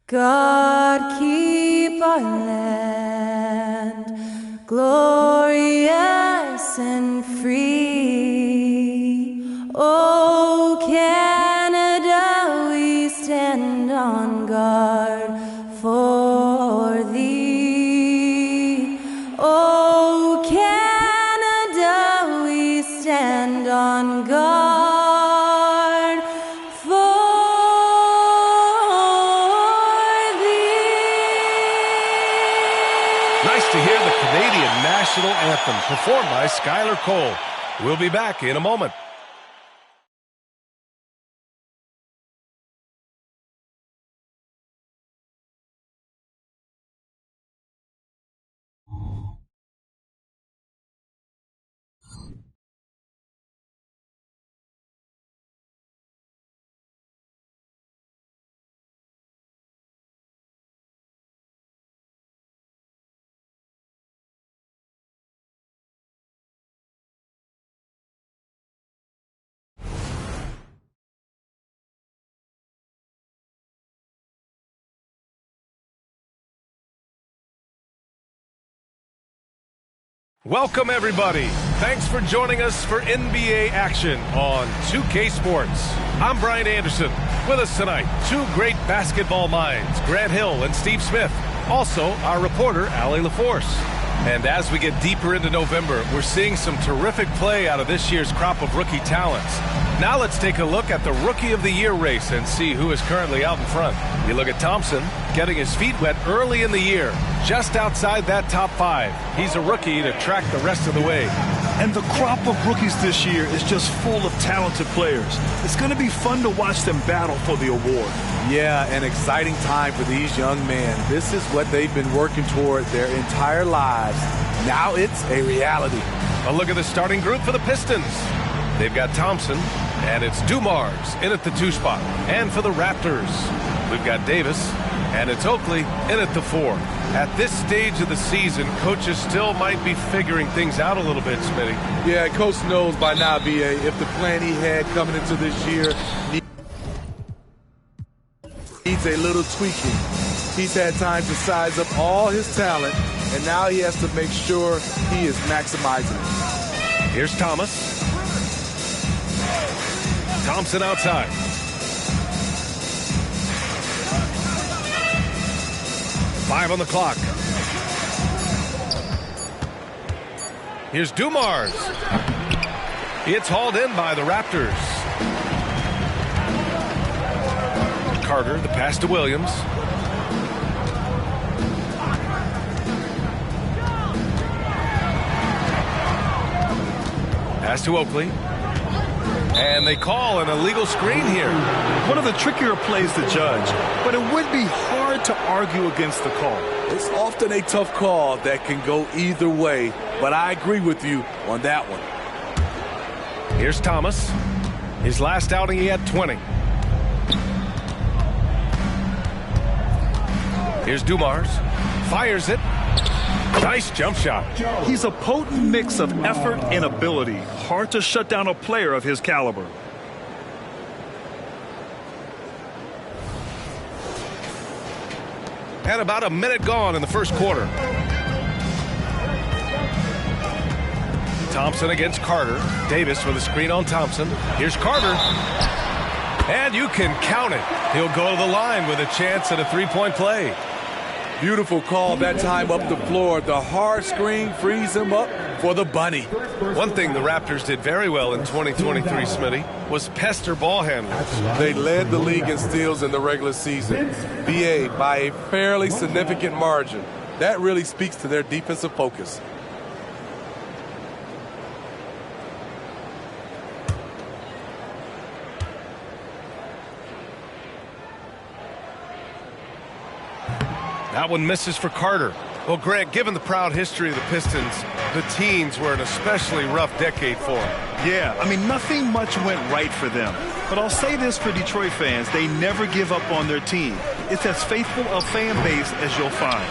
God keep our land glorious and free. Oh, Canada, we stand on guard for thee. Oh, Canada, we stand on guard for Nice to hear the Canadian National Anthem performed by Skylar Cole. We'll be back in a moment. Welcome, everybody. Thanks for joining us for NBA action on 2K Sports. I'm Brian Anderson. With us tonight, two great basketball minds, Grant Hill and Steve Smith. Also, our reporter, Allie LaForce. And as we get deeper into November, we're seeing some terrific play out of this year's crop of rookie talents. Now let's take a look at the Rookie of the Year race and see who is currently out in front. You look at Thompson, getting his feet wet early in the year, just outside that top 5. He's a rookie to track the rest of the way. And the crop of rookies this year is just full of talented players. It's going to be fun to watch them battle for the award. Yeah, an exciting time for these young men. This is what they've been working toward their entire lives. Now it's a reality. A look at the starting group for the Pistons. They've got Thompson, and it's Dumars in at the 2 spot. And for the Raptors, we've got Davis, and it's Oakley in at the 4. At this stage of the season, coaches still might be figuring things out a little bit, Smitty. Yeah, coach knows by now, B.A., if the plan he had coming into this year needs a little tweaking. He's had time to size up all his talent, and now he has to make sure he is maximizing it. Here's Thomas. Thompson outside. Five on the clock. Here's Dumars. It's hauled in by the Raptors. Carter, the pass to Williams. Pass to Oakley. And they call an illegal screen here. One of the trickier plays to judge, but it would be hard to argue against the call. It's often a tough call that can go either way, but I agree with you on that one. Here's Thomas. His last outing, he had 20. Here's Dumars. Fires it. Nice jump shot. He's a potent mix of effort and ability. Hard to shut down a player of his caliber. And about a minute gone in the first quarter. Thompson against Carter. Davis with a screen on Thompson. Here's Carter. And you can count it. He'll go to the line with a chance at a three-point play. Beautiful call that time up the floor. The hard screen frees him up for the bunny. One thing the Raptors did very well in 2023, Smitty, was pester ball handlers. They led the league in steals in the regular season, BA, by a fairly significant margin. That really speaks to their defensive focus. That one misses for Carter. Well, Grant, given the proud history of the Pistons, the teens were an especially rough decade for them. Yeah, I mean, nothing much went right for them. But I'll say this for Detroit fans, they never give up on their team. It's as faithful a fan base as you'll find.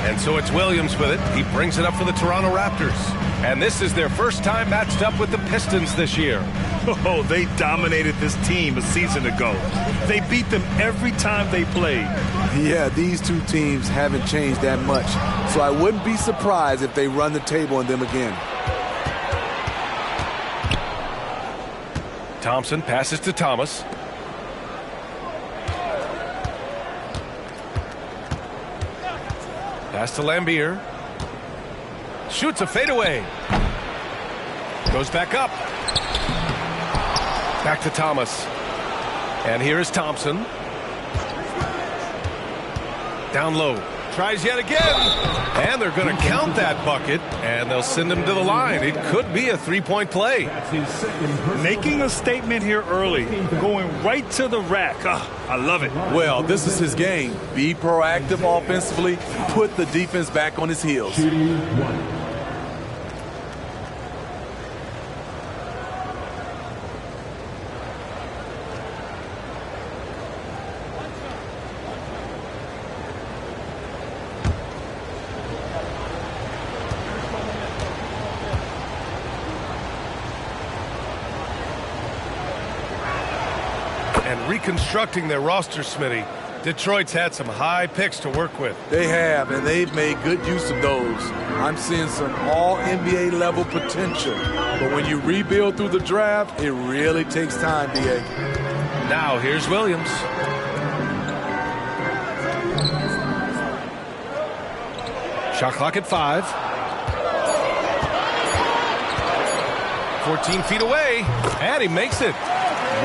And so it's Williams with it. He brings it up for the Toronto Raptors. And this is their first time matched up with the Pistons this year. Oh, they dominated this team a season ago. They beat them every time they played. Yeah, these two teams haven't changed that much, so I wouldn't be surprised if they run the table on them again. Thompson passes to Thomas. Pass to Lambier. Shoots a fadeaway. Goes back up. Back to Thomas. And here is Thompson. Down low. Tries yet again. And they're going to count that bucket. And they'll send him to the line. It could be a three-point play. Making a statement here early. Going right to the rack. I love it. Well, this is his game. Be proactive offensively. Put the defense back on his heels. And reconstructing their roster, Smitty, Detroit's had some high picks to work with. They have, and they've made good use of those. I'm seeing some all-NBA level potential. But when you rebuild through the draft, it really takes time, D.A. Now here's Williams. Shot clock at 5. 14 feet away, and he makes it.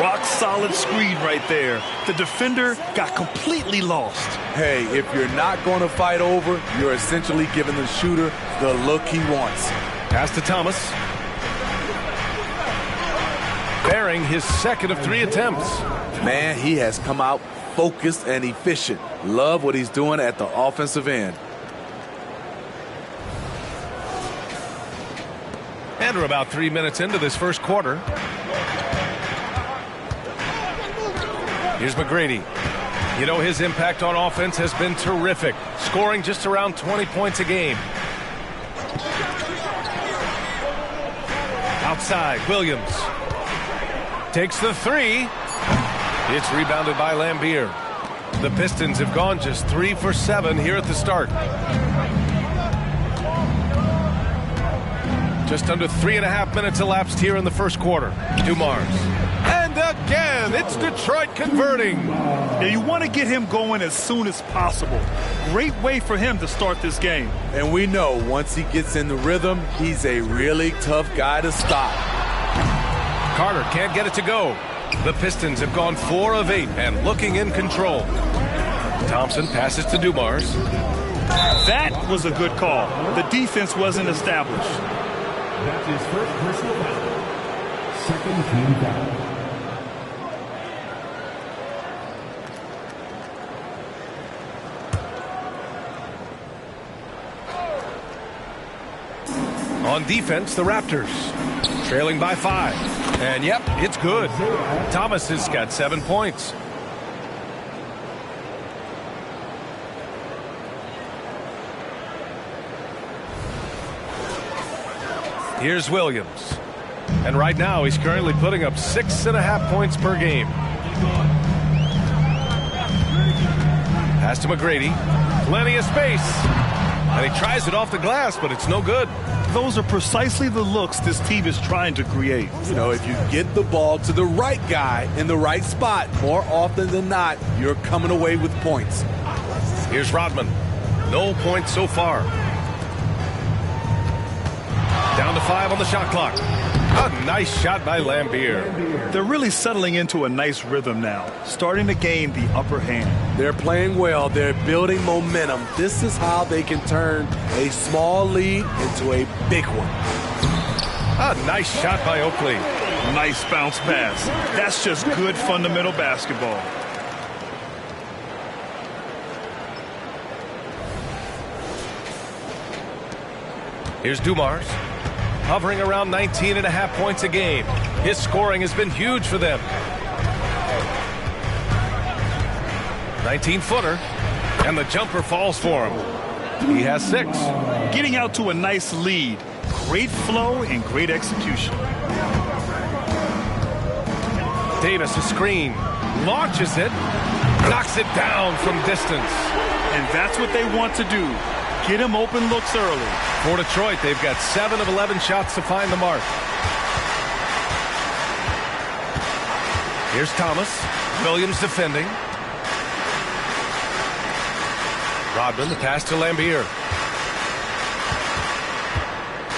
Rock solid screen right there. The defender got completely lost. Hey, if you're not going to fight over, you're essentially giving the shooter the look he wants. Pass to Thomas. Bearing his second of 3 attempts. Man, he has come out focused and efficient. Love what he's doing at the offensive end. And we're about 3 minutes into this first quarter. Here's McGrady. You know, his impact on offense has been terrific, scoring just around 20 points a game. Outside, Williams takes the 3. It's rebounded by Lambier. The Pistons have gone just 3 for 7 here at the start. Just under 3.5 minutes elapsed here in the first quarter. Dumars. And again, it's Detroit converting. Now you want to get him going as soon as possible. Great way for him to start this game. And we know once he gets in the rhythm, he's a really tough guy to stop. Carter can't get it to go. The Pistons have gone 4 of 8 and looking in control. Thompson passes to Dumars. That was a good call. The defense wasn't established. That's his first personal foul. Second team foul. On defense, the Raptors trailing by 5. And yep, it's good. Thomas has got 7 points. Here's Williams. And right now, he's currently putting up 6.5 points per game. Pass to McGrady. Plenty of space. And he tries it off the glass, but it's no good. Those are precisely the looks this team is trying to create. You know, if you get the ball to the right guy in the right spot, more often than not, you're coming away with points. Here's Rodman. No points so far. Down to 5 on the shot clock. A nice shot by Lambier. They're really settling into a nice rhythm now, starting to gain the upper hand. They're playing well. They're building momentum. This is how they can turn a small lead into a big one. A nice shot by Oakley. Nice bounce pass. That's just good fundamental basketball. Here's Dumars. Hovering around 19.5 points a game. His scoring has been huge for them. 19-footer. And the jumper falls for him. He has 6. Getting out to a nice lead. Great flow and great execution. Davis, a screen. Launches it. Knocks it down from distance. And that's what they want to do. Get him open looks early. For Detroit, they've got 7 of 11 shots to find the mark. Here's Thomas. Williams defending. Rodman, the pass to Lambier.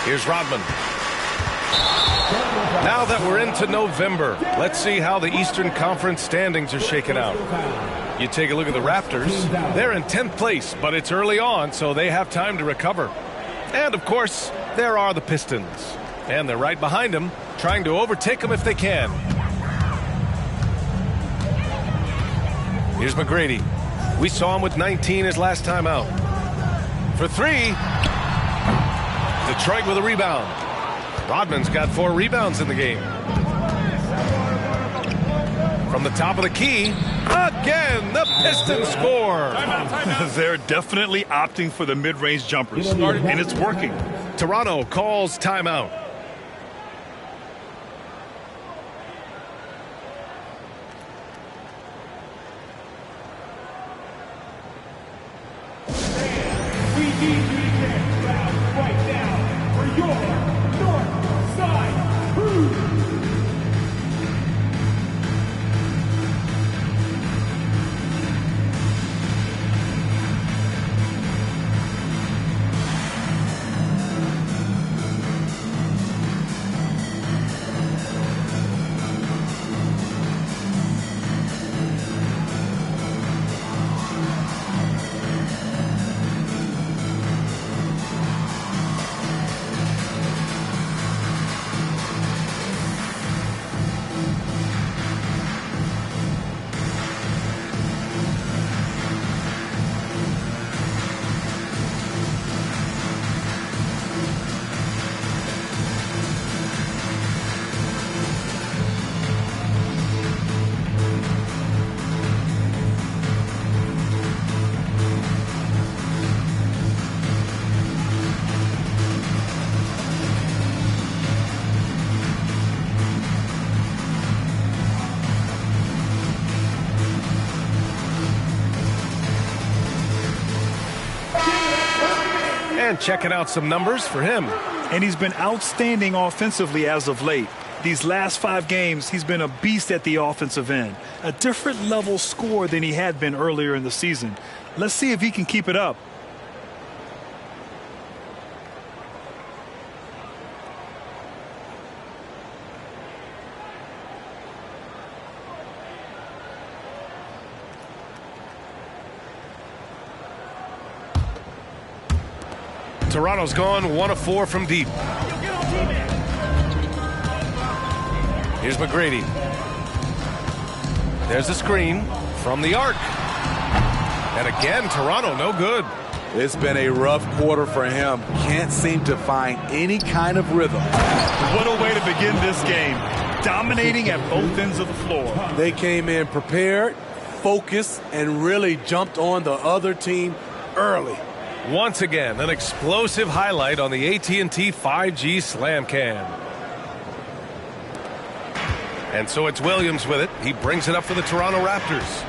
Here's Rodman. Now that we're into November, let's see how the Eastern Conference standings are shaking out. You take a look at the Raptors. They're in 10th place, but it's early on, so they have time to recover. And, of course, there are the Pistons. And they're right behind them, trying to overtake them if they can. Here's McGrady. We saw him with 19 his last time out. For 3. Detroit with a rebound. Rodman's got 4 rebounds in the game. From the top of the key, again, the Pistons score. They're definitely opting for the mid-range jumpers, and it's working. Toronto calls timeout. We need you to get loud right now for your North Side Crew. And checking out some numbers for him. And he's been outstanding offensively as of late. These last 5 games, he's been a beast at the offensive end. A different level score than he had been earlier in the season. Let's see if he can keep it up. Toronto's gone 1 of 4 from deep. Here's McGrady. There's a screen from the arc. And again, Toronto no good. It's been a rough quarter for him. Can't seem to find any kind of rhythm. What a way to begin this game. Dominating at both ends of the floor. They came in prepared, focused, and really jumped on the other team early. Once again, an explosive highlight on the AT&T 5G Slam Cam. And so it's Williams with it. He brings it up for the Toronto Raptors.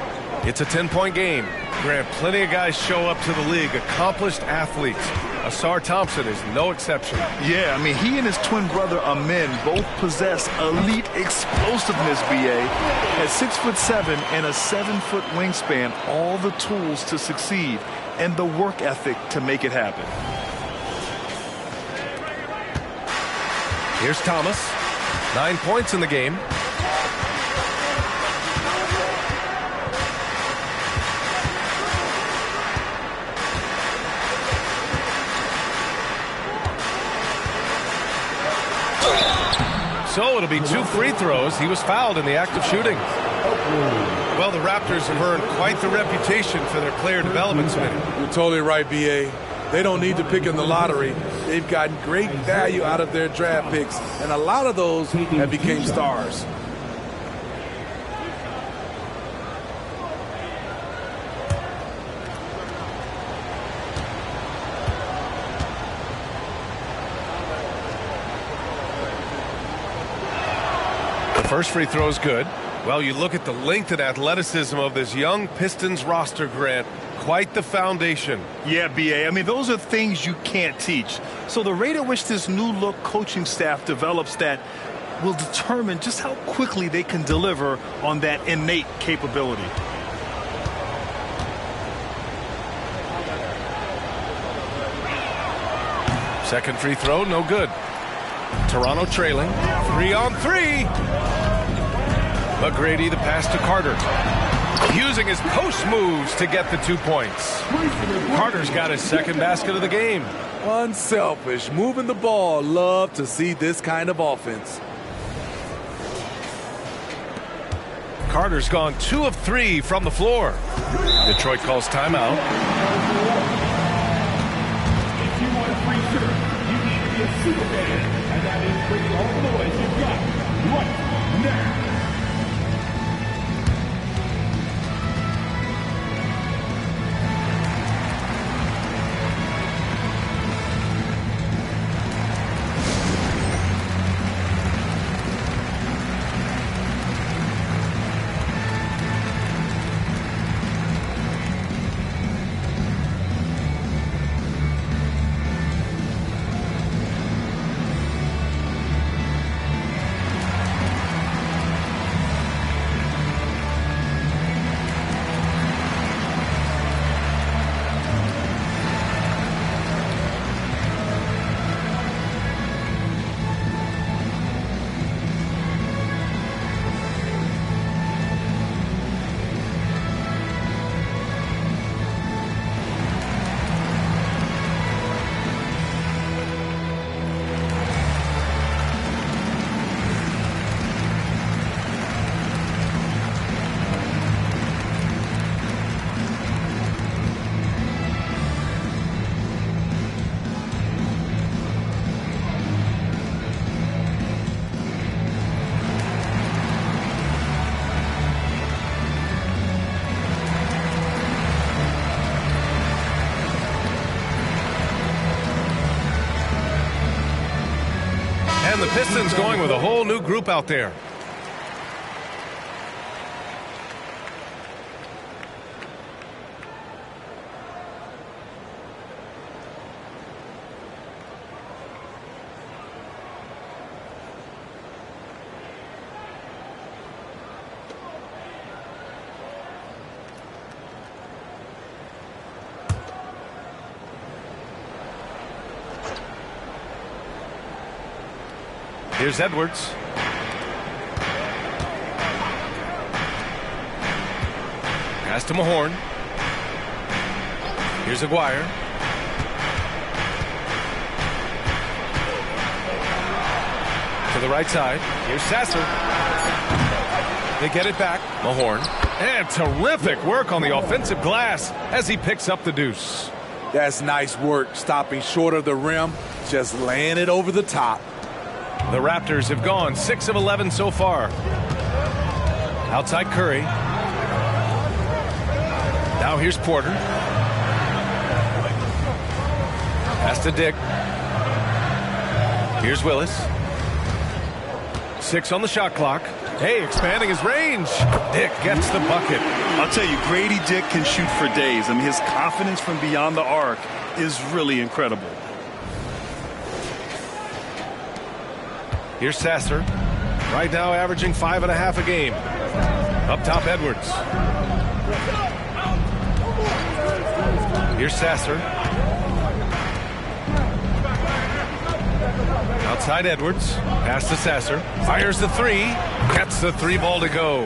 It's a 10-point game. Grant, plenty of guys show up to the league, accomplished athletes. Asar Thompson is no exception. Yeah, I mean, he and his twin brother Amin both possess elite explosiveness, B.A. At 6'7" and a 7-foot wingspan, all the tools to succeed and the work ethic to make it happen. Here's Thomas. 9 points in the game. So it'll be 2 free throws. He was fouled in the act of shooting. Well, the Raptors have earned quite the reputation for their player development, Smitty. You're totally right, B.A. They don't need to pick in the lottery. They've gotten great value out of their draft picks, and a lot of those have become stars. The first free throw is good. Well, you look at the length and athleticism of this young Pistons roster, Grant. Quite the foundation. Yeah, B.A. I mean, those are things you can't teach. So the rate at which this new look coaching staff develops that will determine just how quickly they can deliver on that innate capability. Second free throw, no good. Toronto trailing. 3-on-3. McGrady, the pass to Carter. Using his post moves to get the 2 points. Carter's got his second basket of the game. Unselfish, moving the ball. Love to see this kind of offense. Carter's gone 2 of 3 from the floor. Detroit calls timeout. If you want a free shirt, you need to be a super fan, and that is bringing all the noise you've got right now. And the Pistons going with a whole new group out there. Here's Edwards. Pass to Mahorn. Here's Aguirre. To the right side. Here's Sasser. They get it back. Mahorn. And terrific work on the offensive glass as he picks up the deuce. That's nice work, stopping short of the rim, just laying it over the top. The Raptors have gone 6 of 11 so far. Outside Curry. Now here's Porter. Pass to Dick. Here's Willis. 6 on the shot clock. Hey, expanding his range. Dick gets the bucket. I'll tell you, Grady Dick can shoot for days. I mean, his confidence from beyond the arc is really incredible. Here's Sasser. Right now averaging 5.5 a game. Up top, Edwards. Here's Sasser. Outside Edwards. Pass to Sasser. Fires the 3. Gets the 3 ball to go.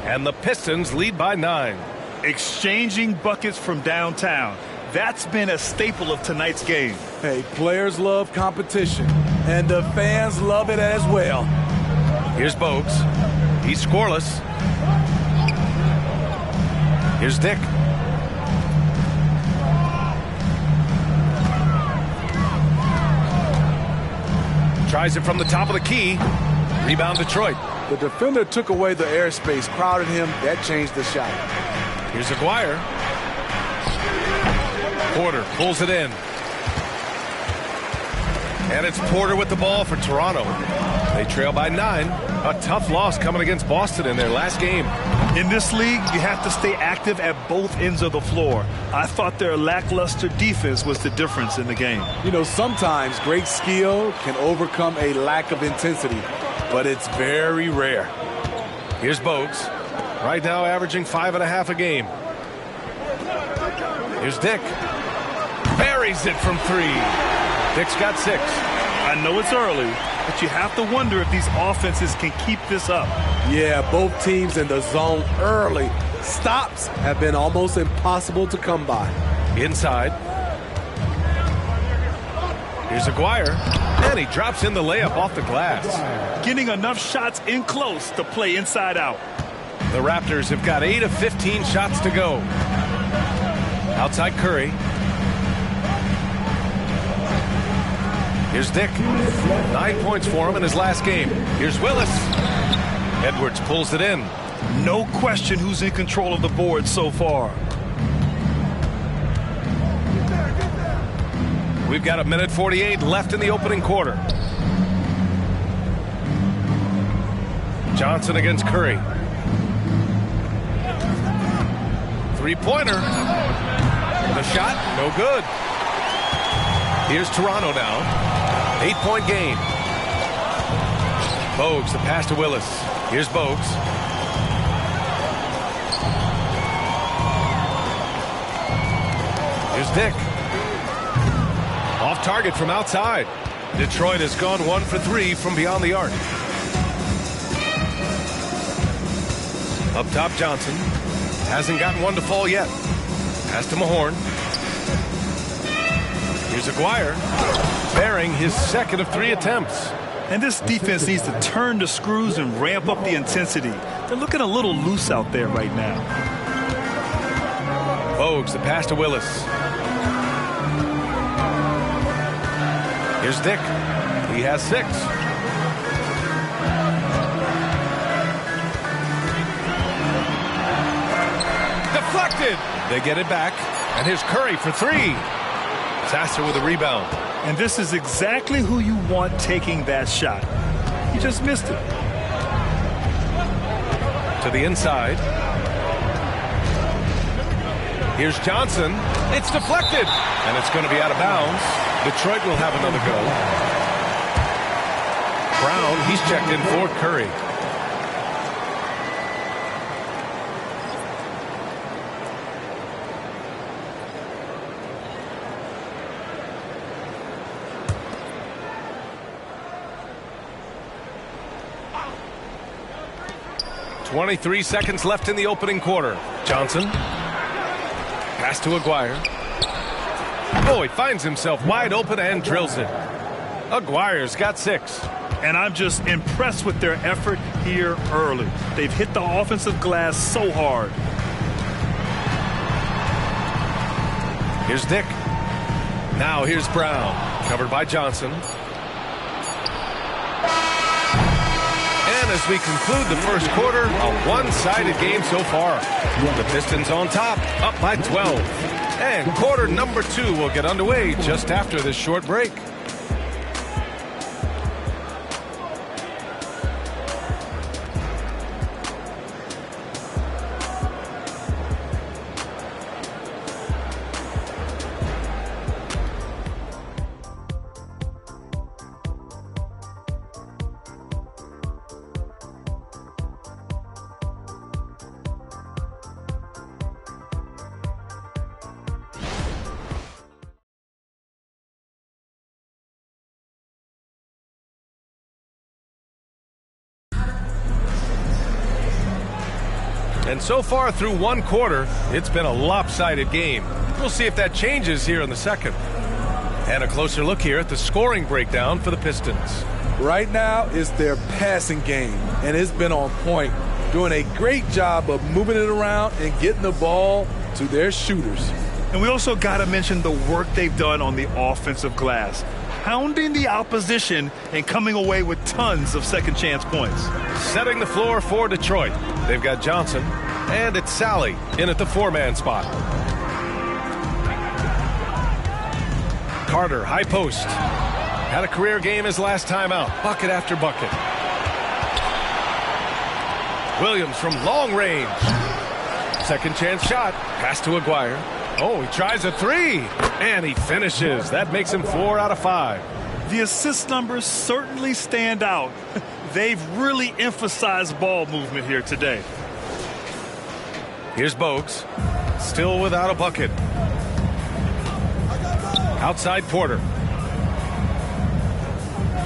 And the Pistons lead by 9. Exchanging buckets from downtown. That's been a staple of tonight's game. Hey, players love competition, and the fans love it as well. Here's Bogues. He's scoreless. Here's Dick. Tries it from the top of the key. Rebound Detroit. The defender took away the airspace, crowded him. That changed the shot. Here's Aguirre. Porter pulls it in. And it's Porter with the ball for Toronto. They trail by 9. A tough loss coming against Boston in their last game. In this league, you have to stay active at both ends of the floor. I thought their lackluster defense was the difference in the game. You know, sometimes great skill can overcome a lack of intensity, but it's very rare. Here's Bogues. Right now averaging 5.5 a game. Here's Dick. Buries it from 3. Dick's got 6. I know it's early, but you have to wonder if these offenses can keep this up. Yeah, both teams in the zone early. Stops have been almost impossible to come by. Inside. Here's Aguirre. And he drops in the layup off the glass. Getting enough shots in close to play inside out. The Raptors have got 8 of 15 shots to go. Outside Curry. Here's Dick. 9 points for him in his last game. Here's Willis. Edwards pulls it in. No question who's in control of the board so far. We've got 1:48 left in the opening quarter. Johnson against Curry. Three-pointer. The shot, no good. Here's Toronto now. 8-point game. Bogues, the pass to Willis. Here's Bogues. Here's Dick. Off target from outside. Detroit has gone 1 for 3 from beyond the arc. Up top, Johnson. Hasn't gotten one to fall yet. Pass to Mahorn. Here's Aguirre. Bearing his second of 3 attempts. And this defense needs to turn the screws and ramp up the intensity. They're looking a little loose out there right now. Bogues, the pass to Willis. Here's Dick. He has 6. Deflected. They get it back. And here's Curry for 3. Sasser with a rebound. And this is exactly who you want taking that shot. He just missed it. To the inside. Here's Johnson. It's deflected. And it's going to be out of bounds. Detroit will have another go. Brown, he's checked in for Curry. .23 seconds left in the opening quarter. Johnson. Pass to Aguirre. Oh, he finds himself wide open and drills it. Aguirre's got 6. And I'm just impressed with their effort here early. They've hit the offensive glass so hard. Here's Dick. Now here's Brown. Covered by Johnson. And as we conclude the first quarter, a one-sided game so far. The Pistons on top, up by 12. And quarter number 2 will get underway just after this short break. And so far through one quarter, it's been a lopsided game. We'll see if that changes here in the second. And a closer look here at the scoring breakdown for the Pistons. Right now, it's their passing game, and it's been on point, doing a great job of moving it around and getting the ball to their shooters. And we also got to mention the work they've done on the offensive glass, pounding the opposition and coming away with tons of second chance points. Setting the floor for Detroit. They've got Johnson, and it's Sally in at the 4-man spot. Carter, high post. Had a career game his last time out. Bucket after bucket. Williams from long range. Second chance shot. Pass to Aguirre. Oh, he tries a three. And he finishes. That makes him 4 out of 5. The assist numbers certainly stand out. They've really emphasized ball movement here today. Here's Bogues. Still without a bucket. Outside Porter.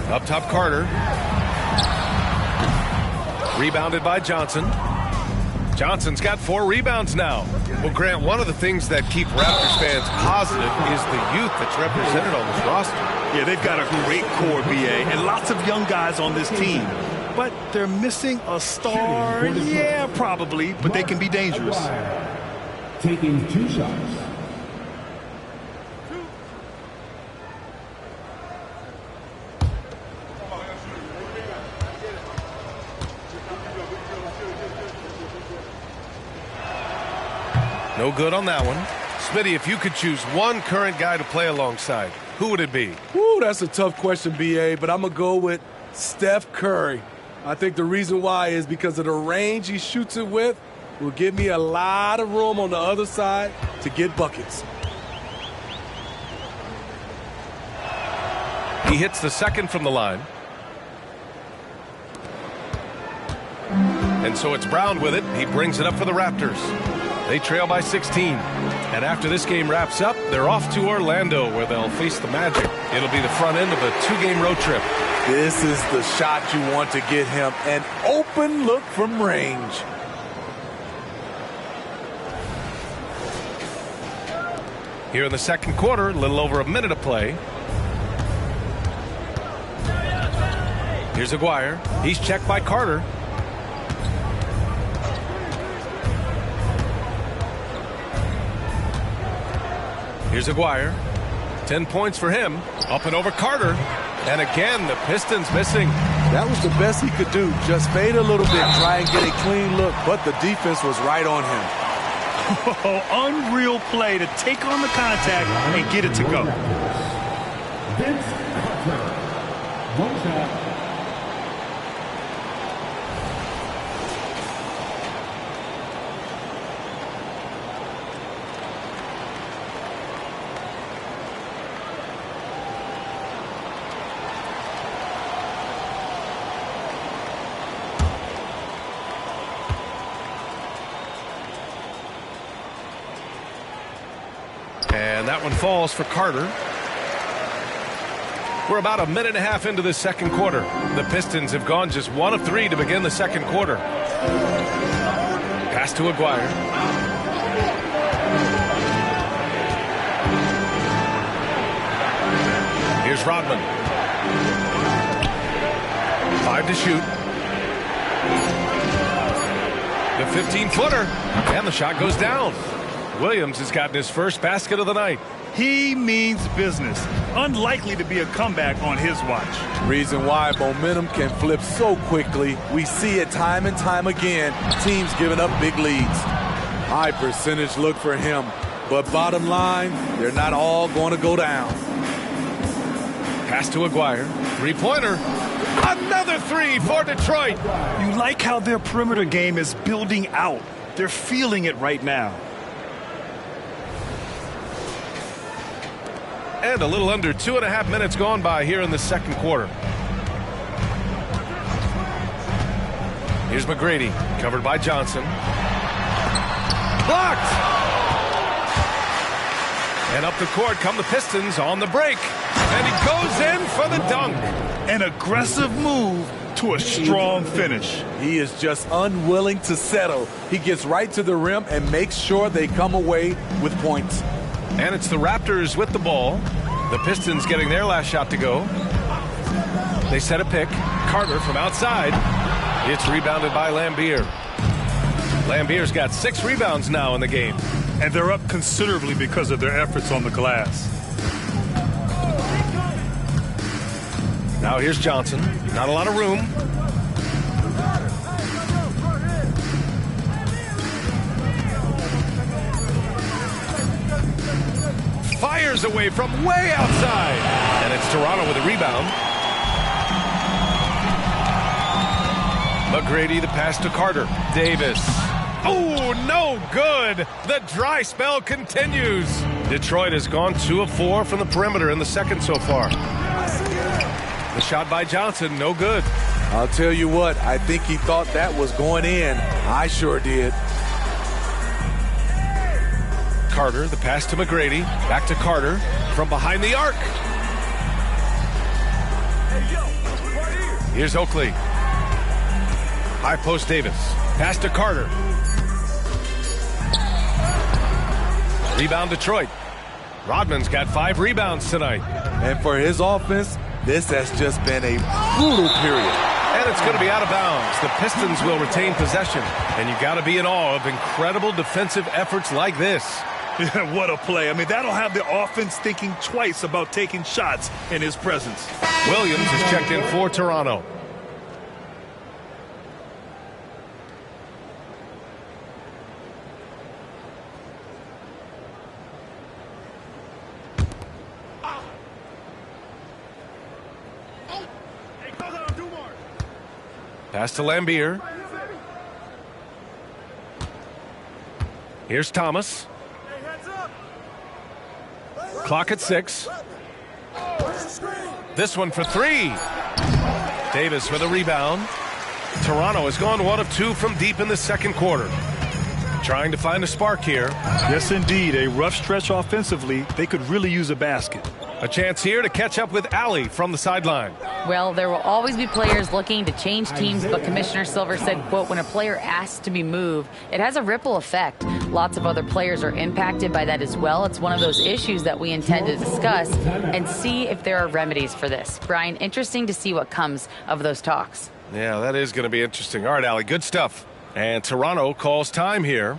Up top Carter. Rebounded by Johnson. Johnson's got 4 rebounds now. Well, Grant, one of the things that keep Raptors fans positive is the youth that's represented on this roster. Yeah, they've got a great core, BA, and lots of young guys on this team. But they're missing a star. Yeah, probably, but they can be dangerous. Taking 2 shots. No good on that one. Smitty, if you could choose one current guy to play alongside, who would it be? Ooh, that's a tough question, BA, but I'm going to go with Steph Curry. I think the reason why is because of the range he shoots it with will give me a lot of room on the other side to get buckets. He hits the second from the line. And so it's Brown with it. He brings it up for the Raptors. They trail by 16. And after this game wraps up, they're off to Orlando where they'll face the Magic. It'll be the front end of a 2-game road trip. This is the shot you want to get him. An open look from range. Here in the second quarter, a little over a minute of play. Here's Aguirre. He's checked by Carter. Here's Aguirre. 10 points for him. Up and over Carter. And again, the Pistons missing. That was the best he could do. Just fade a little bit, try and get a clean look, but the defense was right on him. Unreal play to take on the contact and get it to go. Vince Carter. 1 shot. And that one falls for Carter. We're about a minute and a half into this second quarter. The Pistons have gone just 1 of 3 to begin the second quarter. Pass to Aguirre. Here's Rodman. 5 to shoot. The 15-footer. And the shot goes down. Williams has gotten his first basket of the night. He means business. Unlikely to be a comeback on his watch. Reason why momentum can flip so quickly. We see it time and time again. Teams giving up big leads. High percentage look for him. But bottom line, they're not all going to go down. Pass to Aguirre. 3-pointer. Another 3 for Detroit. You like how their perimeter game is building out. They're feeling it right now. And a little under 2.5 minutes gone by here in the second quarter. Here's McGrady, covered by Johnson. Blocked! And up the court come the Pistons on the break. And he goes in for the dunk. An aggressive move to a strong finish. He is just unwilling to settle. He gets right to the rim and makes sure they come away with points. And it's the Raptors with the ball. The Pistons getting their last shot to go. They set a pick. Carter from outside. It's rebounded by Lambier. Lambier's got 6 rebounds now in the game. And they're up considerably because of their efforts on the glass. Now here's Johnson. Not a lot of room. fires away from way outside. And it's Toronto with a rebound. McGrady, the pass to Carter. Davis. Oh, no good. The dry spell continues. Detroit has gone 2 of 4 from the perimeter in the second so far. The shot by Johnson, no good. I'll tell you what, I think he thought that was going in. I sure did. Carter, the pass to McGrady. Back to Carter from behind the arc. Here's Oakley. High post Davis. Pass to Carter. Rebound Detroit. Rodman's got 5 rebounds tonight. And for his offense, this has just been a brutal period. And it's going to be out of bounds. The Pistons will retain possession. And you got to be in awe of incredible defensive efforts like this. What a play. I mean, that'll have the offense thinking twice about taking shots in his presence. Williams is checked in for Toronto. Pass to Lambier. Here's Thomas. Clock at 6. This one for 3. Davis with a rebound. Toronto has gone 1 of 2 from deep in the second quarter. Trying to find a spark here. Yes, indeed. A rough stretch offensively. They could really use a basket. A chance here to catch up with Allie from the sideline. Well, there will always be players looking to change teams, but Commissioner Silver said, quote, when a player asks to be moved, it has a ripple effect. Lots of other players are impacted by that as well. It's one of those issues that we intend to discuss and see if there are remedies for this. Brian, interesting to see what comes of those talks. Yeah, that is going to be interesting. All right, Allie, good stuff. And Toronto calls time here.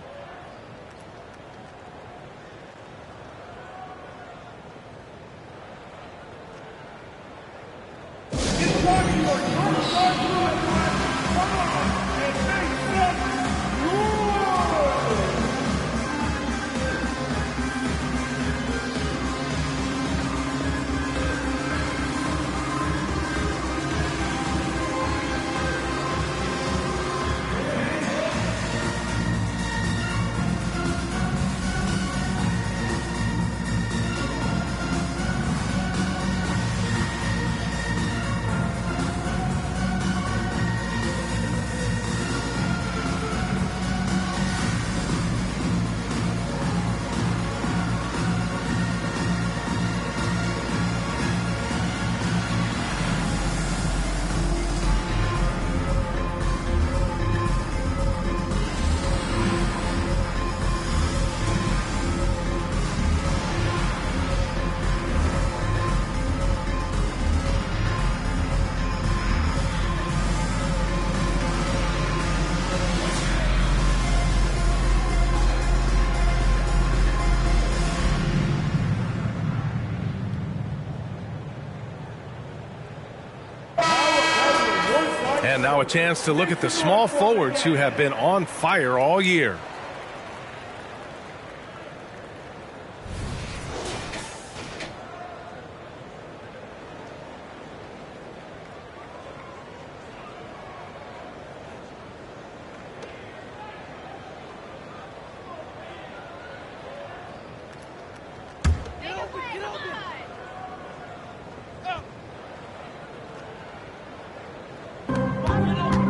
And now a chance to look at the small forwards who have been on fire all year.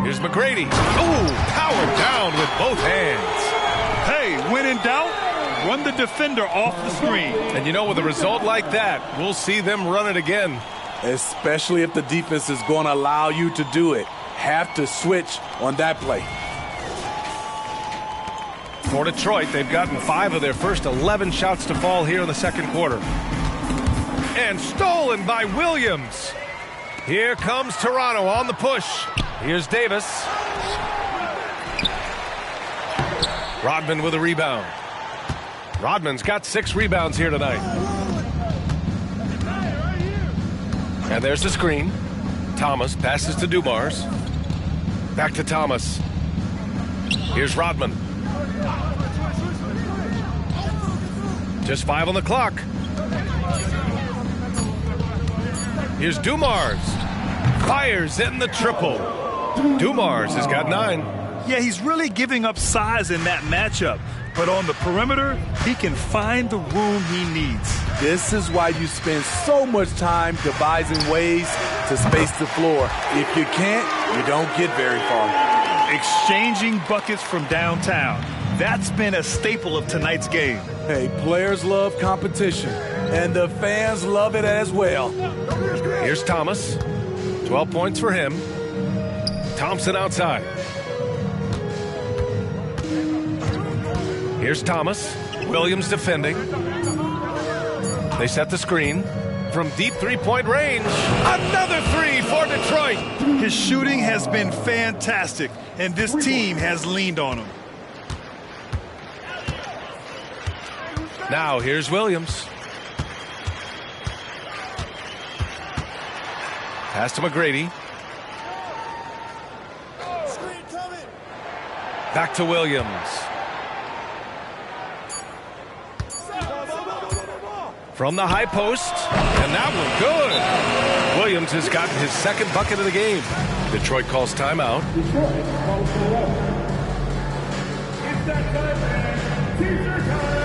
Here's McGrady. Oh, powered down with both hands. Hey, when in doubt, run the defender off the screen. And you know, with a result like that, we'll see them run it again. Especially if the defense is going to allow you to do it. Have to switch on that play. For Detroit, they've gotten 5 of their first 11 shots to fall here in the second quarter. And stolen by Williams. Here comes Toronto on the push. Here's Davis. Rodman with a rebound. Rodman's got 6 rebounds here tonight. And there's the screen. Thomas passes to Dumars. Back to Thomas. Here's Rodman. Just 5 on the clock. Here's Dumars. Fires in the triple. Dumars has got 9. Yeah, he's really giving up size in that matchup. But on the perimeter, he can find the room he needs. This is why you spend so much time devising ways to space the floor. If you can't, you don't get very far. Exchanging buckets from downtown. That's been a staple of tonight's game. Hey, players love competition, and the fans love it as well. Here's Thomas. 12 points for him. Thompson outside. Here's Thomas. Williams defending. They set the screen. From deep three-point range. Another 3 for Detroit. His shooting has been fantastic, and this team has leaned on him. Now here's Williams. Pass to McGrady. Back to Williams. From the high post, and that one good. Williams has gotten his second bucket of the game. Detroit calls timeout. It's that time, man. Teaser time.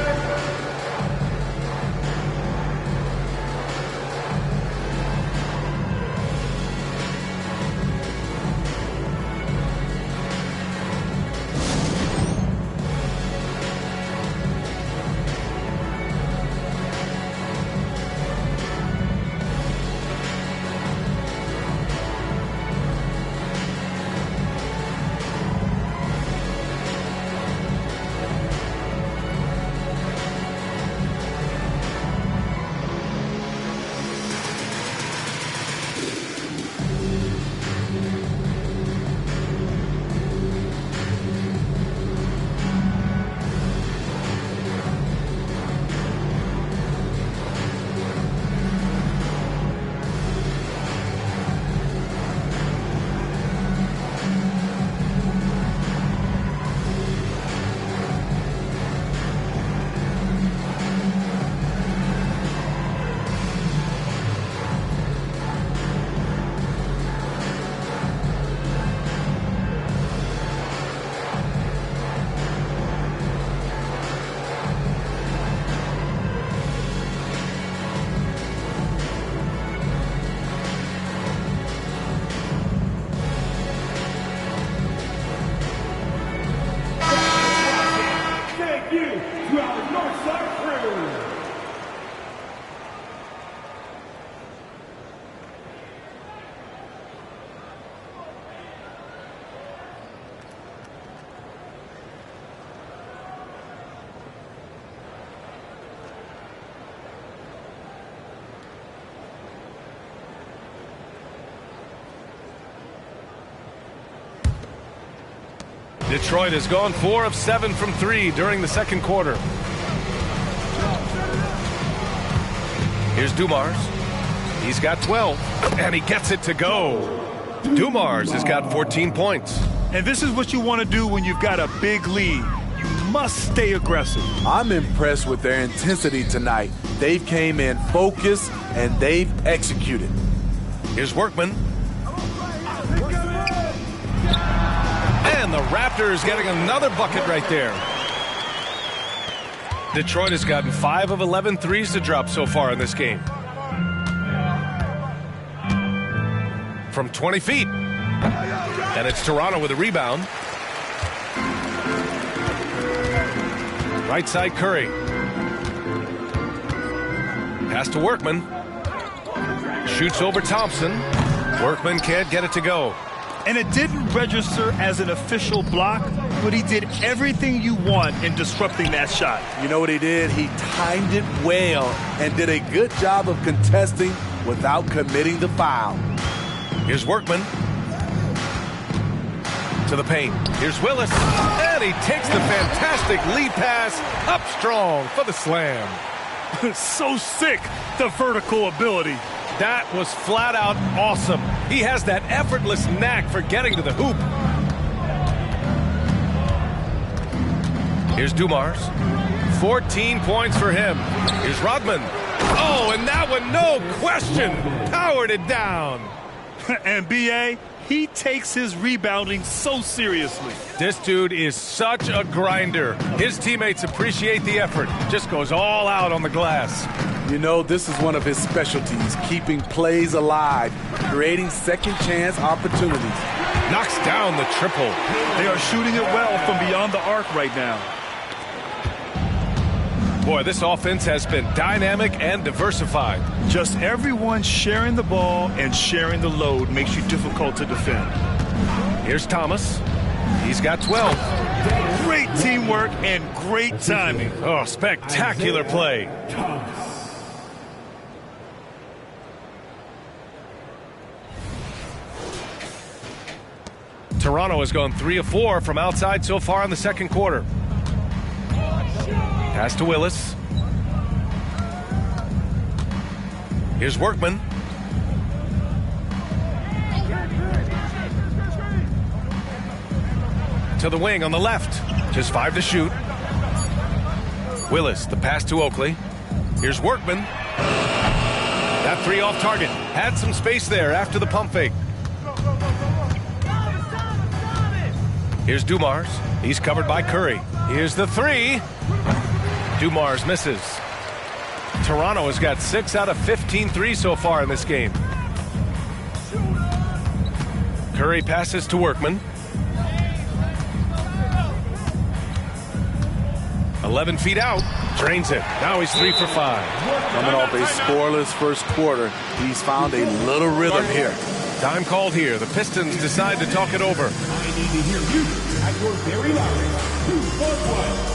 Detroit has gone 4 of 7 from 3 during the second quarter. Here's Dumars. He's got 12, and he gets it to go. Dumars has got 14 points. And this is what you want to do when you've got a big lead. You must stay aggressive. I'm impressed with their intensity tonight. They've came in focused, and they've executed. Here's Workman. And the Raptors getting another bucket right there. Detroit has gotten 5 of 11 threes to drop so far in this game. From 20 feet. And it's Toronto with a rebound. Right side Curry. Pass to Workman. Shoots over Thompson. Workman can't get it to go. And it didn't register as an official block, but he did everything you want in disrupting that shot. You know what he did? He timed it well and did a good job of contesting without committing the foul. Here's Workman. To the paint. Here's Willis. And he takes the fantastic lead pass up strong for the slam. So sick, the vertical ability. That was flat out awesome. He has that effortless knack for getting to the hoop. Here's Dumars. 14 points for him. Here's Rodman. Oh, and that one, no question, powered it down. And B.A., he takes his rebounding so seriously. This dude is such a grinder. His teammates appreciate the effort. Just goes all out on the glass. You know, this is one of his specialties, keeping plays alive, creating second chance opportunities. Knocks down the triple. They are shooting it well from beyond the arc right now. Boy, this offense has been dynamic and diversified. Just everyone sharing the ball and sharing the load makes you difficult to defend. Here's Thomas. He's got 12. Great teamwork and great timing. Oh, spectacular play. Toronto has gone 3 of 4 from outside so far in the second quarter. Pass to Willis. Here's Workman. To the wing on the left. Just 5 to shoot. Willis, the pass to Oakley. Here's Workman. That 3 off target. Had some space there after the pump fake. Here's Dumars. He's covered by Curry. Here's the 3. Dumars misses. Toronto has got 6 out of 15 threes so far in this game. Curry passes to Workman. 11 feet out. Drains it. Now he's 3 for 5. Coming off a scoreless first quarter, he's found a little rhythm here. Time called here. The Pistons decide to talk it over. I need to hear you at your very loudest. 2 for 1.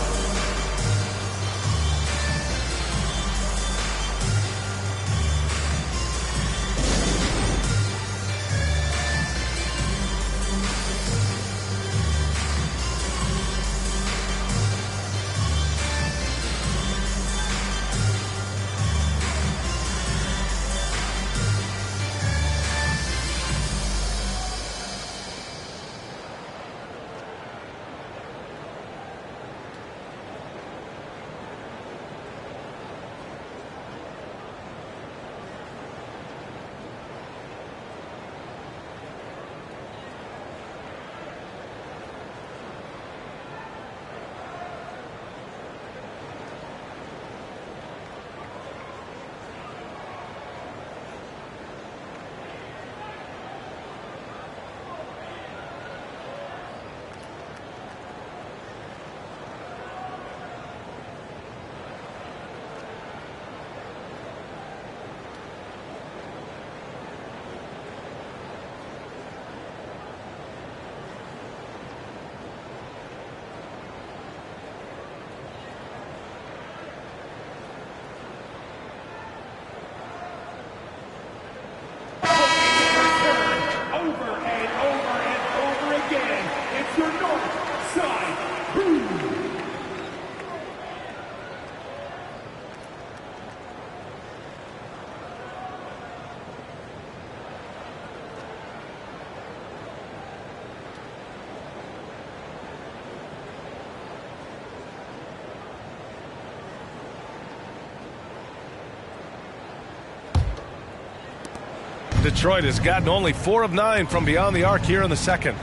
Detroit has gotten only 4 of 9 from beyond the arc here in the second.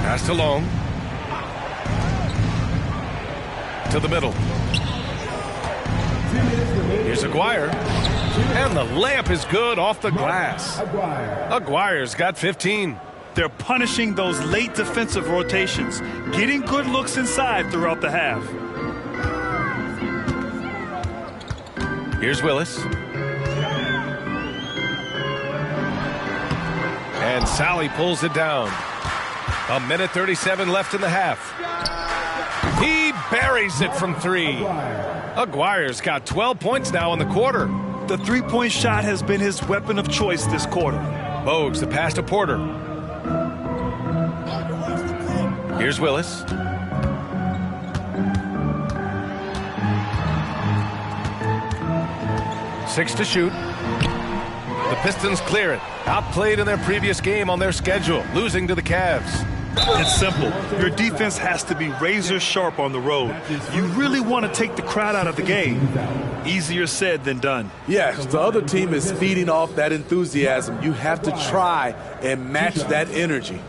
Pass to Long. To the middle. Here's Aguirre. And the layup is good off the glass. Aguirre's got 15. They're punishing those late defensive rotations, getting good looks inside throughout the half. Here's Willis. And Sally pulls it down. 1:37 left in the half. He buries it from 3. Aguirre's got 12 points now in the quarter. The three-point shot has been his weapon of choice this quarter. Bogues the pass to Porter. Here's Willis. Six to shoot. The Pistons clear it. Outplayed in their previous game on their schedule, losing to the Cavs. It's simple. Your defense has to be razor sharp on the road. You really want to take the crowd out of the game. Easier said than done. Yes, the other team is feeding off that enthusiasm. You have to try and match that energy.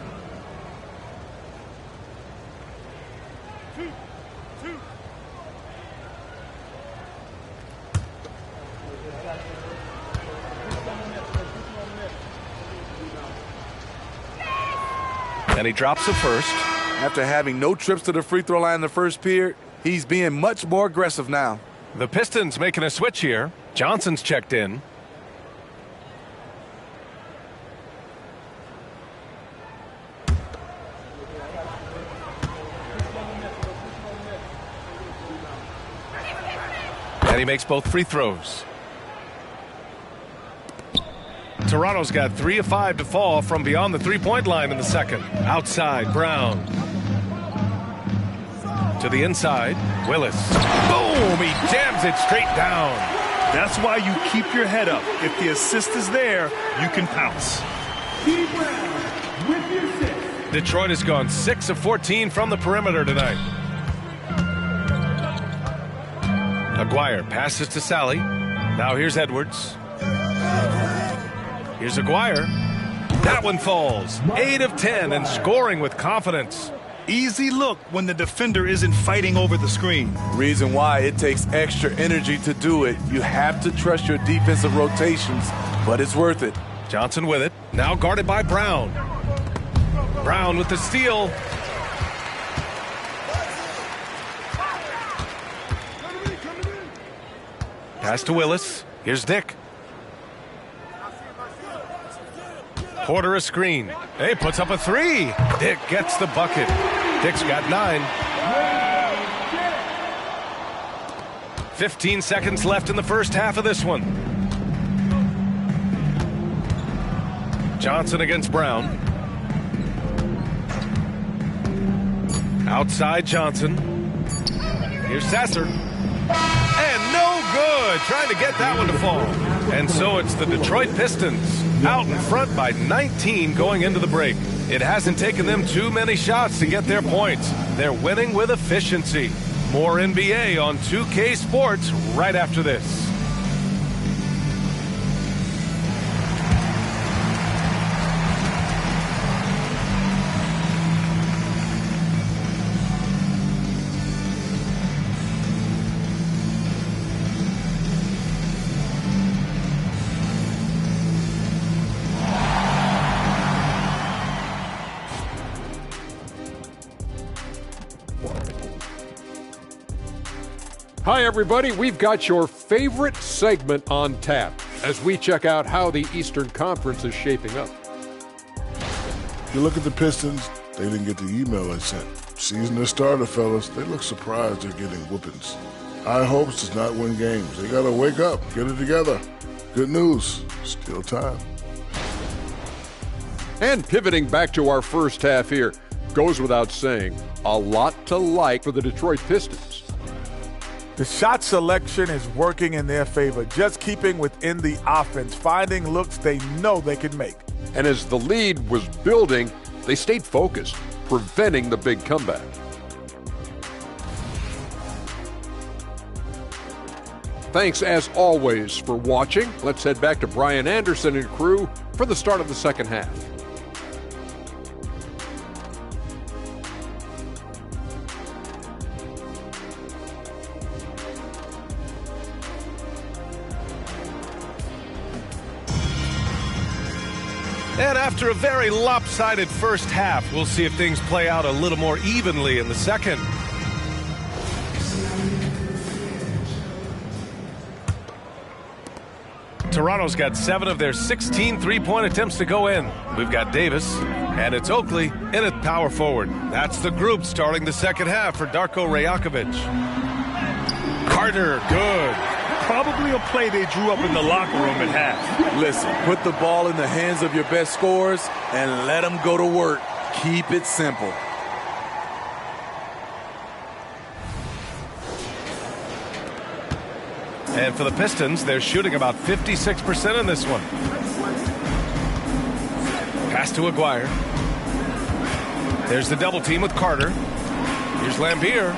And he drops the first. After having no trips to the free throw line in the first period, he's being much more aggressive now. The Pistons making a switch here. Johnson's checked in. And he makes both free throws. Toronto's got 3 of 5 to fall from beyond the three-point line in the second. Outside, Brown. To the inside, Willis. Boom! He jams it straight down. That's why you keep your head up. If the assist is there, you can pounce. T. Brown with the assist. Detroit has gone 6 of 14 from the perimeter tonight. Aguirre passes to Sally. Now here's Edwards. Here's Aguirre. That one falls. 8 of 10 and scoring with confidence. Easy look when the defender isn't fighting over the screen. Reason why it takes extra energy to do it. You have to trust your defensive rotations, but it's worth it. Johnson with it. Now guarded by Brown. Brown with the steal. Pass to Willis. Here's Dick. Porter a screen. Hey, puts up a 3. Dick gets the bucket. Dick's got 9. 15 seconds left in the first half of this one. Johnson against Brown. Outside Johnson. Here's Sasser. And no good. Trying to get that one to fall. And so it's the Detroit Pistons out in front by 19 going into the break. It hasn't taken them too many shots to get their points. They're winning with efficiency. More NBA on 2K Sports right after this. Hi, everybody. We've got your favorite segment on tap as we check out how the Eastern Conference is shaping up. If you look at the Pistons, they didn't get the email I sent. Season their starter, fellas. They look surprised they're getting whoopings. High hopes does not win games. They got to wake up, get it together. Good news, still time. And pivoting back to our first half here, goes without saying, a lot to like for the Detroit Pistons. The shot selection is working in their favor, just keeping within the offense, finding looks they know they can make. And as the lead was building, they stayed focused, preventing the big comeback. Thanks, as always, for watching. Let's head back to Brian Anderson and crew for the start of the second half. And after a very lopsided first half, we'll see if things play out a little more evenly in the second. Toronto's got 7 of their 16 three-point attempts to go in. We've got Davis, and it's Oakley in at power forward. That's the group starting the second half for Darko Rajakovic. Carter, good. Probably a play they drew up in the locker room at half. Listen, put the ball in the hands of your best scorers and let them go to work. Keep it simple. And for the Pistons, they're shooting about 56% in this one. Pass to Aguirre. There's the double team with Carter. Here's Lambier.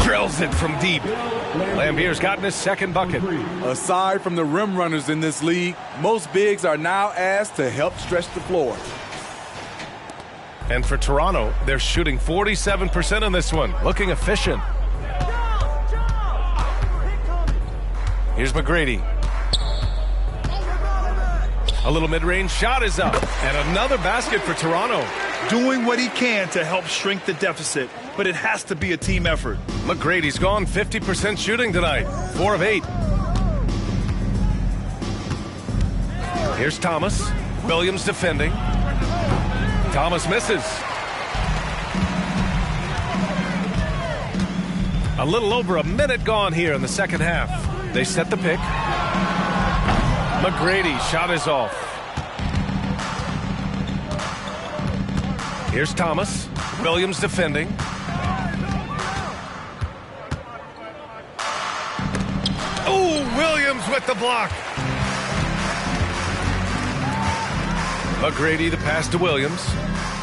Drills it from deep. Lambier's gotten his second bucket. Aside from the rim runners in this league, most bigs are now asked to help stretch the floor. And for Toronto, they're shooting 47% on this one. Looking efficient. Here's McGrady. A little mid-range shot is up. And another basket for Toronto. Doing what he can to help shrink the deficit, but it has to be a team effort. McGrady's gone 50% shooting tonight. 4 of 8. Here's Thomas. Williams defending. Thomas misses. A little over a minute gone here in the second half. They set the pick. McGrady shot is off. Here's Thomas. Williams defending. Oh, Williams with the block. McGrady, the pass to Williams.